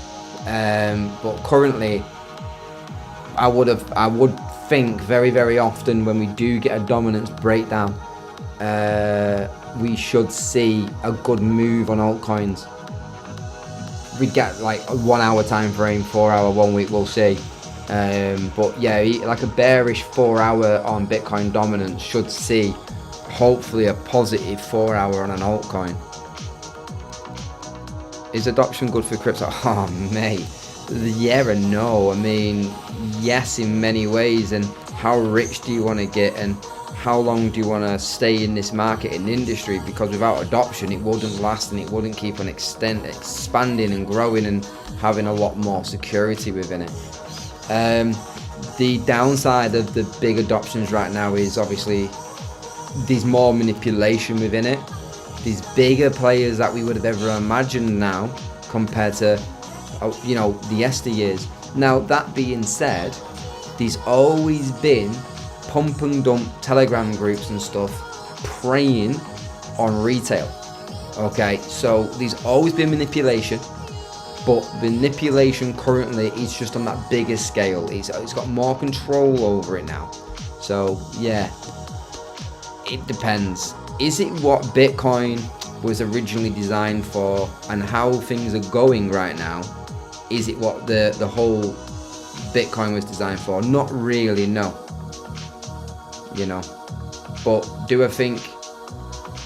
But currently, I would think very, very often when we do get a dominance breakdown, we should see a good move on altcoins. We get like a 1 hour time frame, 4 hour, 1 week, we'll see. But yeah, like a bearish 4 hour on Bitcoin dominance should see hopefully a positive 4 hour on an altcoin. Is adoption good for crypto? Oh mate, yeah and no. I mean, yes in many ways. And how rich do you want to get, and how long do you want to stay in this market and industry? Because without adoption it wouldn't last, and it wouldn't keep on expanding and growing and having a lot more security within it. The downside of the big adoptions right now is obviously there's more manipulation within it. These bigger players that we would have ever imagined now compared to, you know, the yesteryears. Now that being said, there's always been pump and dump Telegram groups and stuff preying on retail. Okay, so there's always been manipulation, but manipulation currently is just on that bigger scale. It's got more control over it now. So yeah, it depends. Is it what Bitcoin was originally designed for, and how things are going right now? Is it what the whole Bitcoin was designed for? Not really, no. You know, but do I think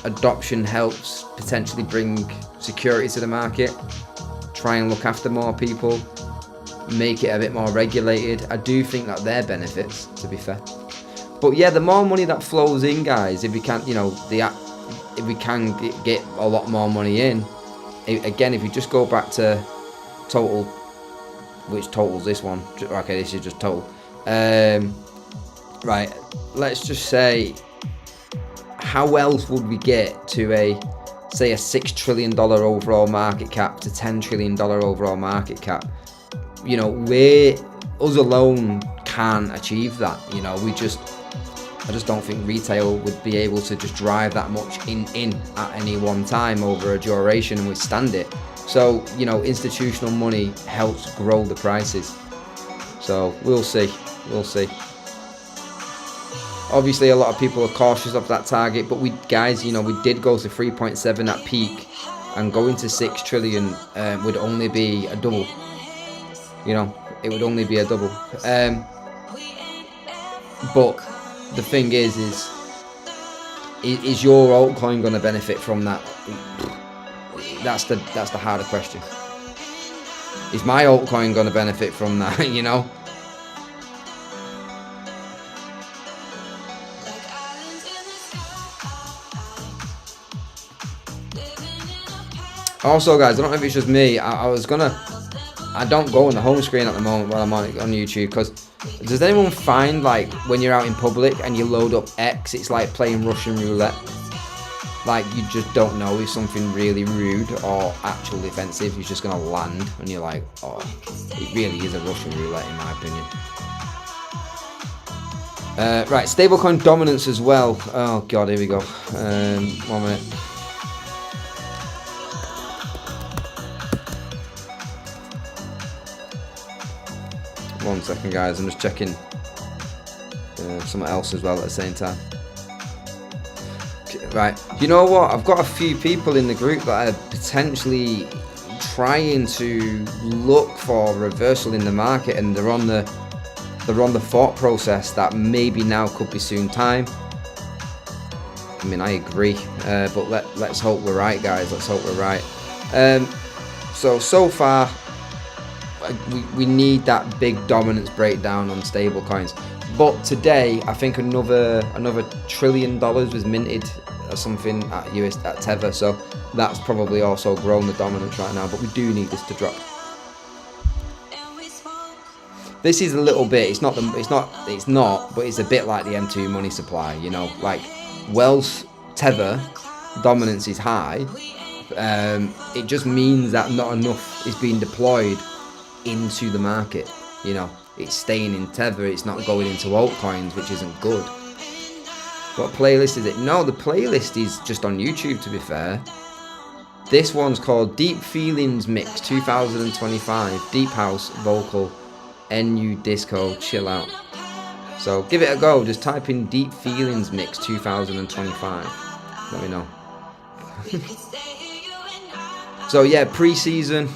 adoption helps potentially bring security to the market, try and look after more people, make it a bit more regulated? I do think that there are benefits, to be fair. But yeah, the more money that flows in, guys, if we can, you know, if we can get a lot more money in, again, if you just go back to total, which totals this one, okay, this is just total, right, let's just say, how else would we get to say a $6 trillion overall market cap to $10 trillion overall market cap? You know, us alone can achieve that. You know, I just don't think retail would be able to just drive that much in at any one time over a duration and withstand it. So, you know, institutional money helps grow the prices. So we'll see. Obviously, a lot of people are cautious of that target, but we did go to 3.7 at peak, and going to 6 trillion would only be a double. You know, it would only be a double. But the thing is your altcoin going to benefit from that? That's the harder question. Is my altcoin going to benefit from that? You know. Also, guys, I don't know if it's just me. I don't go on the home screen at the moment while I'm on YouTube, because does anyone find, like, when you're out in public and you load up X, it's like playing Russian roulette? Like, you just don't know if something really rude or actually offensive is just going to land, and you're like, oh, it really is a Russian roulette in my opinion. Right, stablecoin dominance as well. Oh god, here we go. 1 minute. One second, guys, I'm just checking something else as well at the same time. Right, you know what, I've got a few people in the group that are potentially trying to look for reversal in the market, and they're on the thought process that maybe now could be soon time. I mean, I agree, but let's hope we're right, guys. Let's hope we're right. So far, we need that big dominance breakdown on stable coins. But today, I think another $1 trillion was minted or something at Tether, so that's probably also grown the dominance right now. But we do need this to drop. This is a little bit. It's not, but it's a bit like the M2 money supply. You know, like Wells Tether dominance is high. It just means that not enough is being deployed into the market. You know, it's staying in Tether, it's not going into altcoins, which isn't good. What playlist is it? No, the playlist is just on YouTube, to be fair. This one's called Deep Feelings Mix 2025, Deep House, Vocal, NU Disco, Chill Out. So give it a go, just type in Deep Feelings Mix 2025. Let me know. So yeah, pre-season.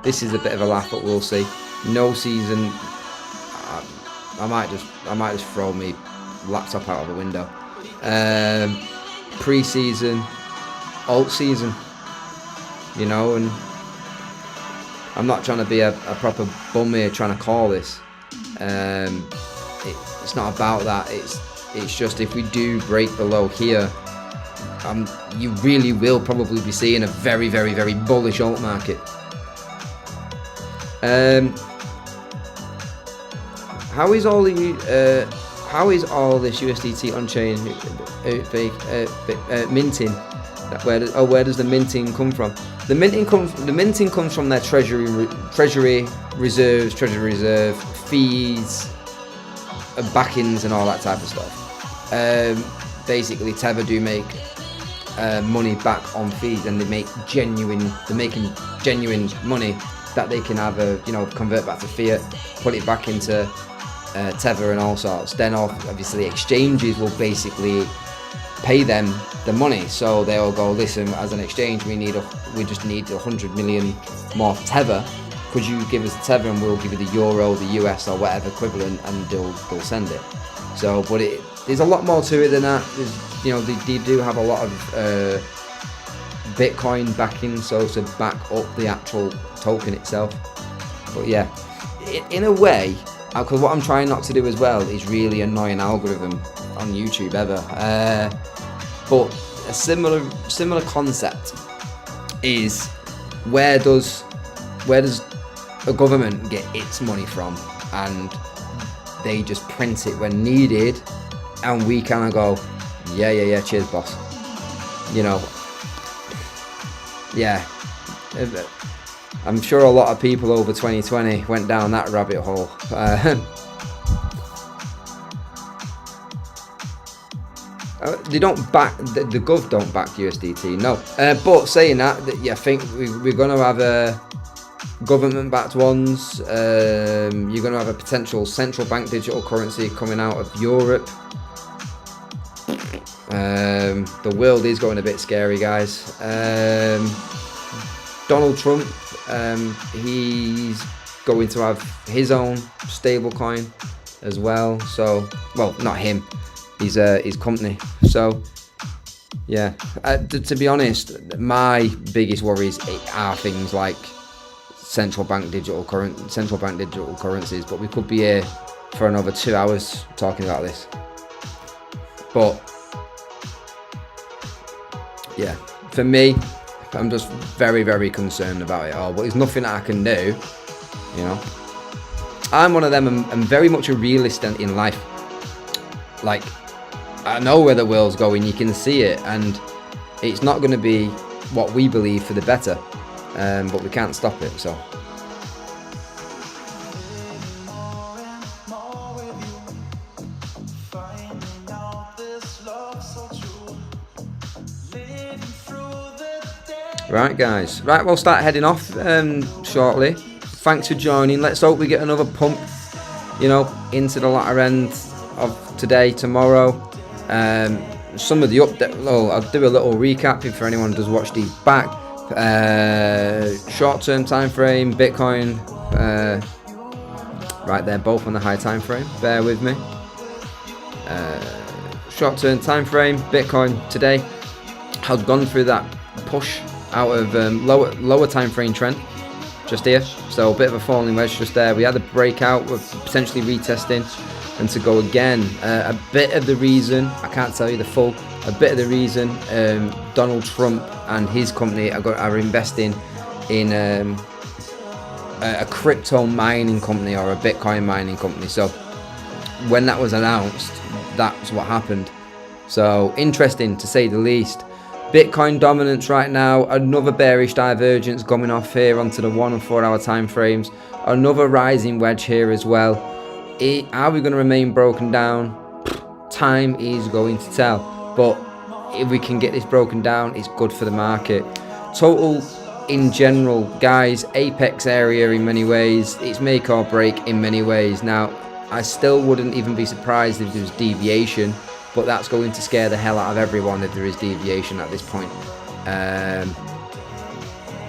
This is a bit of a laugh, but we'll see. No season. I might just throw my laptop out of the window. Pre-season, alt season. You know, and I'm not trying to be a proper bum here trying to call this. It's not about that. It's just if we do break below here, you really will probably be seeing a very, very, very bullish alt market. How is all this USDT on-chain minting? Where does the minting come from? The minting comes from their treasury reserve fees, backings, and all that type of stuff. Basically, Tether do make money back on fees, and they're making genuine money that they can either convert back to fiat, put it back into Tether and all sorts. Then obviously exchanges will basically pay them the money, so they'll go, listen, as an exchange we just need 100 million more Tether, could you give us the Tether and we'll give you the euro, the US or whatever equivalent, and they'll send it. So but there's a lot more to it than that. They do have a lot of Bitcoin backing, so to back up the actual token itself. But yeah, in a way, because what I'm trying not to do as well is really annoy an algorithm on YouTube ever. But a similar concept is where does a government get its money from, and they just print it when needed, and we kind of go, yeah, cheers, boss. Yeah. I'm sure a lot of people over 2020 went down that rabbit hole. They don't back, the Gov don't back USDT, no. But saying that, I think we're going to have a government-backed ones. You're going to have a potential central bank digital currency coming out of Europe. The world is going a bit scary, guys. Donald Trump, he's going to have his own stablecoin as well. So, well, not him, his company. So, yeah. To be honest, my biggest worries are things like central bank digital currencies. But we could be here for another 2 hours talking about this. But yeah, for me, I'm just very, very concerned about it all. But there's nothing that I can do, I'm one of them. I'm very much a realist in life. Like, I know where the world's going. You can see it, and it's not going to be what we believe for the better. But we can't stop it. So. Right, guys. Right, we'll start heading off shortly. Thanks for joining. Let's hope we get another pump, into the latter end of today, tomorrow. Some of the update. Oh, I'll do a little recap if anyone does watch these back. Short-term time frame, Bitcoin. Right, they're both on the high time frame. Bear with me. Short-term time frame, Bitcoin today has gone through that push out of lower time frame trend just here, so a bit of a falling wedge just there. We had a breakout, we're potentially retesting, and to go again. A bit of the reason, I can't tell you the full, a bit of the reason Donald Trump and his company are investing in a crypto mining company or a Bitcoin mining company. So when that was announced, that's what happened. So interesting to say the least. Bitcoin dominance right now, another bearish divergence coming off here onto the 1 and 4 hour time frames, another rising wedge here as well. Are we going to remain broken down? Time is going to tell, but if we can get this broken down, it's good for the market. Total in general, guys, apex area in many ways, it's make or break in many ways. Now, I still wouldn't even be surprised if there's deviation, but that's going to scare the hell out of everyone if there is deviation at this point.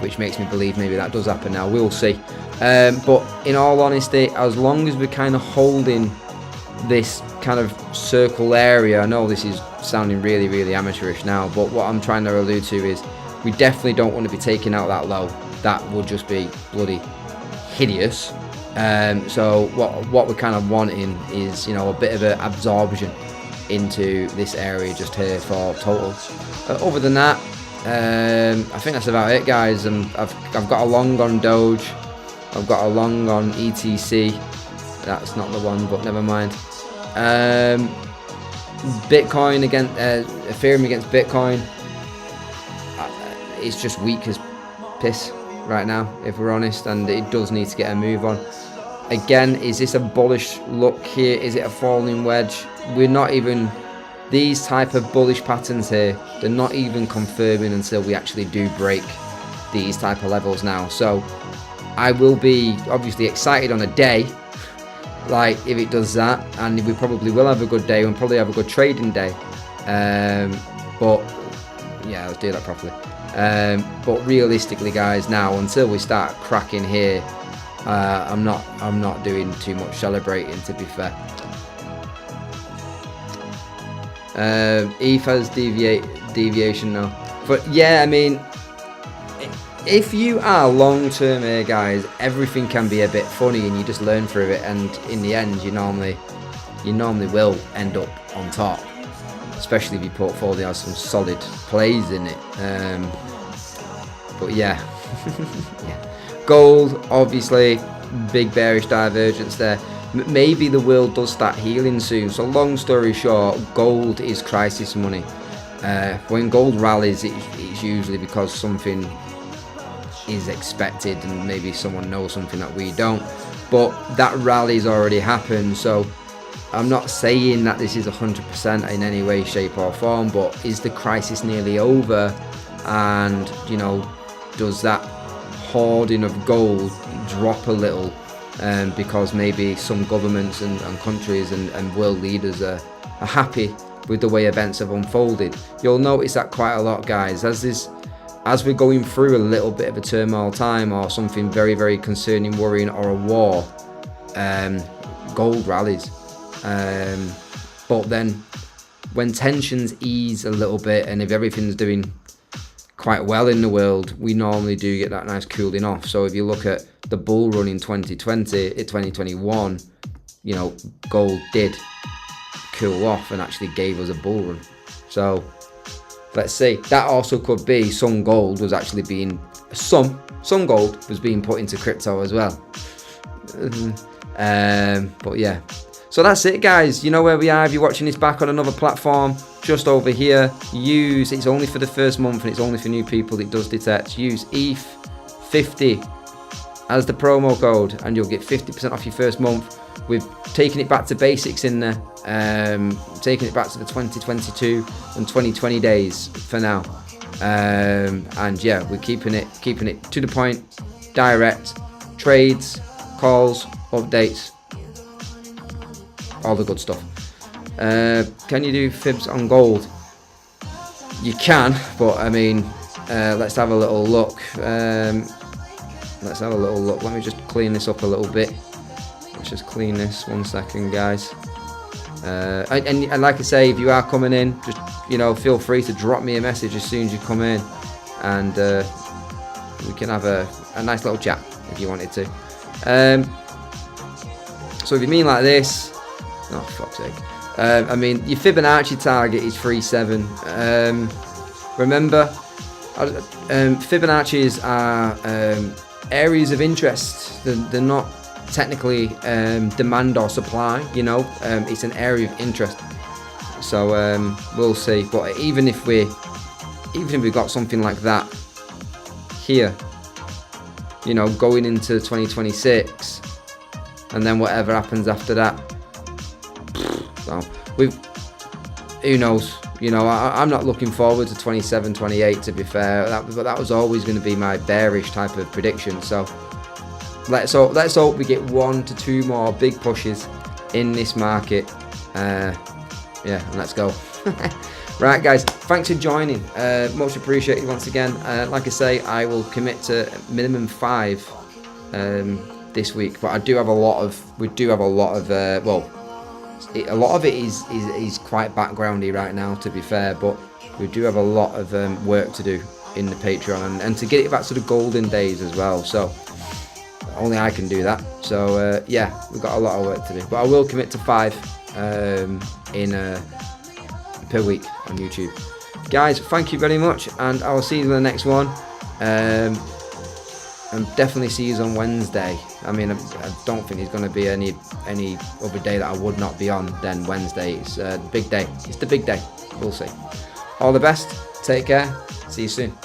which makes me believe maybe that does happen now. We'll see. But in all honesty, as long as we're kind of holding this kind of circle area, I know this is sounding really, really amateurish now, but what I'm trying to allude to is we definitely don't want to be taking out that low. That would just be bloody hideous. So what we're kind of wanting is, you know, a bit of an absorption into this area just here for total. Other than that, I think that's about it, guys. I've got a long on Doge. I've got a long on ETC. That's not the one, but never mind. Bitcoin against Ethereum against Bitcoin. It's just weak as piss right now, if we're honest, and it does need to get a move on. Again, is this a bullish look here? Is it a falling wedge? We're not even, these type of bullish patterns here, they're not even confirming until we actually do break these type of levels now. So I will be obviously excited on a day, like if it does that, and we probably will have a good day and probably have a good trading day. But yeah, let's do that properly. But realistically, guys, now until we start cracking here, I'm not doing too much celebrating, to be fair. ETH has deviation now, but yeah, I mean, if you are long term here, guys, everything can be a bit funny, and you just learn through it, and in the end, you normally will end up on top, especially if your portfolio has some solid plays in it. But yeah. Yeah. Gold, obviously, big bearish divergence there. Maybe the world does start healing soon. So long story short, gold is crisis money. When gold rallies, it's usually because something is expected and maybe someone knows something that we don't. But that rally's already happened, so I'm not saying that this is 100% in any way, shape or form, but is the crisis nearly over? And, you know, does that hoarding of gold drop a little because maybe some governments and countries and world leaders are happy with the way events have unfolded? You'll notice that quite a lot, guys, as we're going through a little bit of a turmoil time or something very, very concerning, worrying, or a war, gold rallies. But then when tensions ease a little bit, and if everything's doing quite well in the world, we normally do get that nice cooling off. So if you look at the bull run in 2021, you know, gold did cool off and actually gave us a bull run. So let's see, that also could be some gold was actually being, some gold was being put into crypto as well. But yeah, so that's it, guys. You know where we are. If you're watching this back on another platform, just over here, it's only for the first month and it's only for new people, it does detect. Use ETH50 as the promo code and you'll get 50% off your first month. We've taken it back to basics in there, taking it back to the 2022 and 2020 days for now. And yeah, we're keeping it to the point, direct, trades, calls, updates, all the good stuff. Can you do fibs on gold? You can, but I mean, let's have a little look. Let me just clean this up a little bit. Let's just clean this 1 second, guys. And like I say, if you are coming in, just, you know, feel free to drop me a message as soon as you come in, and we can have a nice little chat if you wanted to. So if you mean like this, oh fuck's sake. I mean, your Fibonacci target is 3.7. Remember, Fibonacci's are areas of interest. They're not technically demand or supply, you know. It's an area of interest. So we'll see. But even if we've got something like that here, you know, going into 2026, and then whatever happens after that. So who knows? You know, I'm not looking forward to 27, 28, to be fair. But that was always going to be my bearish type of prediction. So let's hope we get 1 to 2 more big pushes in this market. Yeah, and let's go. Right, guys, thanks for joining. Much appreciated once again. Like I say, I will commit to minimum 5 this week, but I do have a lot of. We do have a lot of. A lot of it is quite backgroundy right now, to be fair, but we do have a lot of work to do in the Patreon and to get it back to the golden days as well. So only I can do that. So yeah, we've got a lot of work to do, but I will commit to 5 per week on YouTube. Guys, thank you very much, and I will see you in the next one. And definitely see you on Wednesday. I mean, I don't think there's going to be any other day that I would not be on than Wednesday. It's the big day. It's the big day. We'll see. All the best. Take care. See you soon.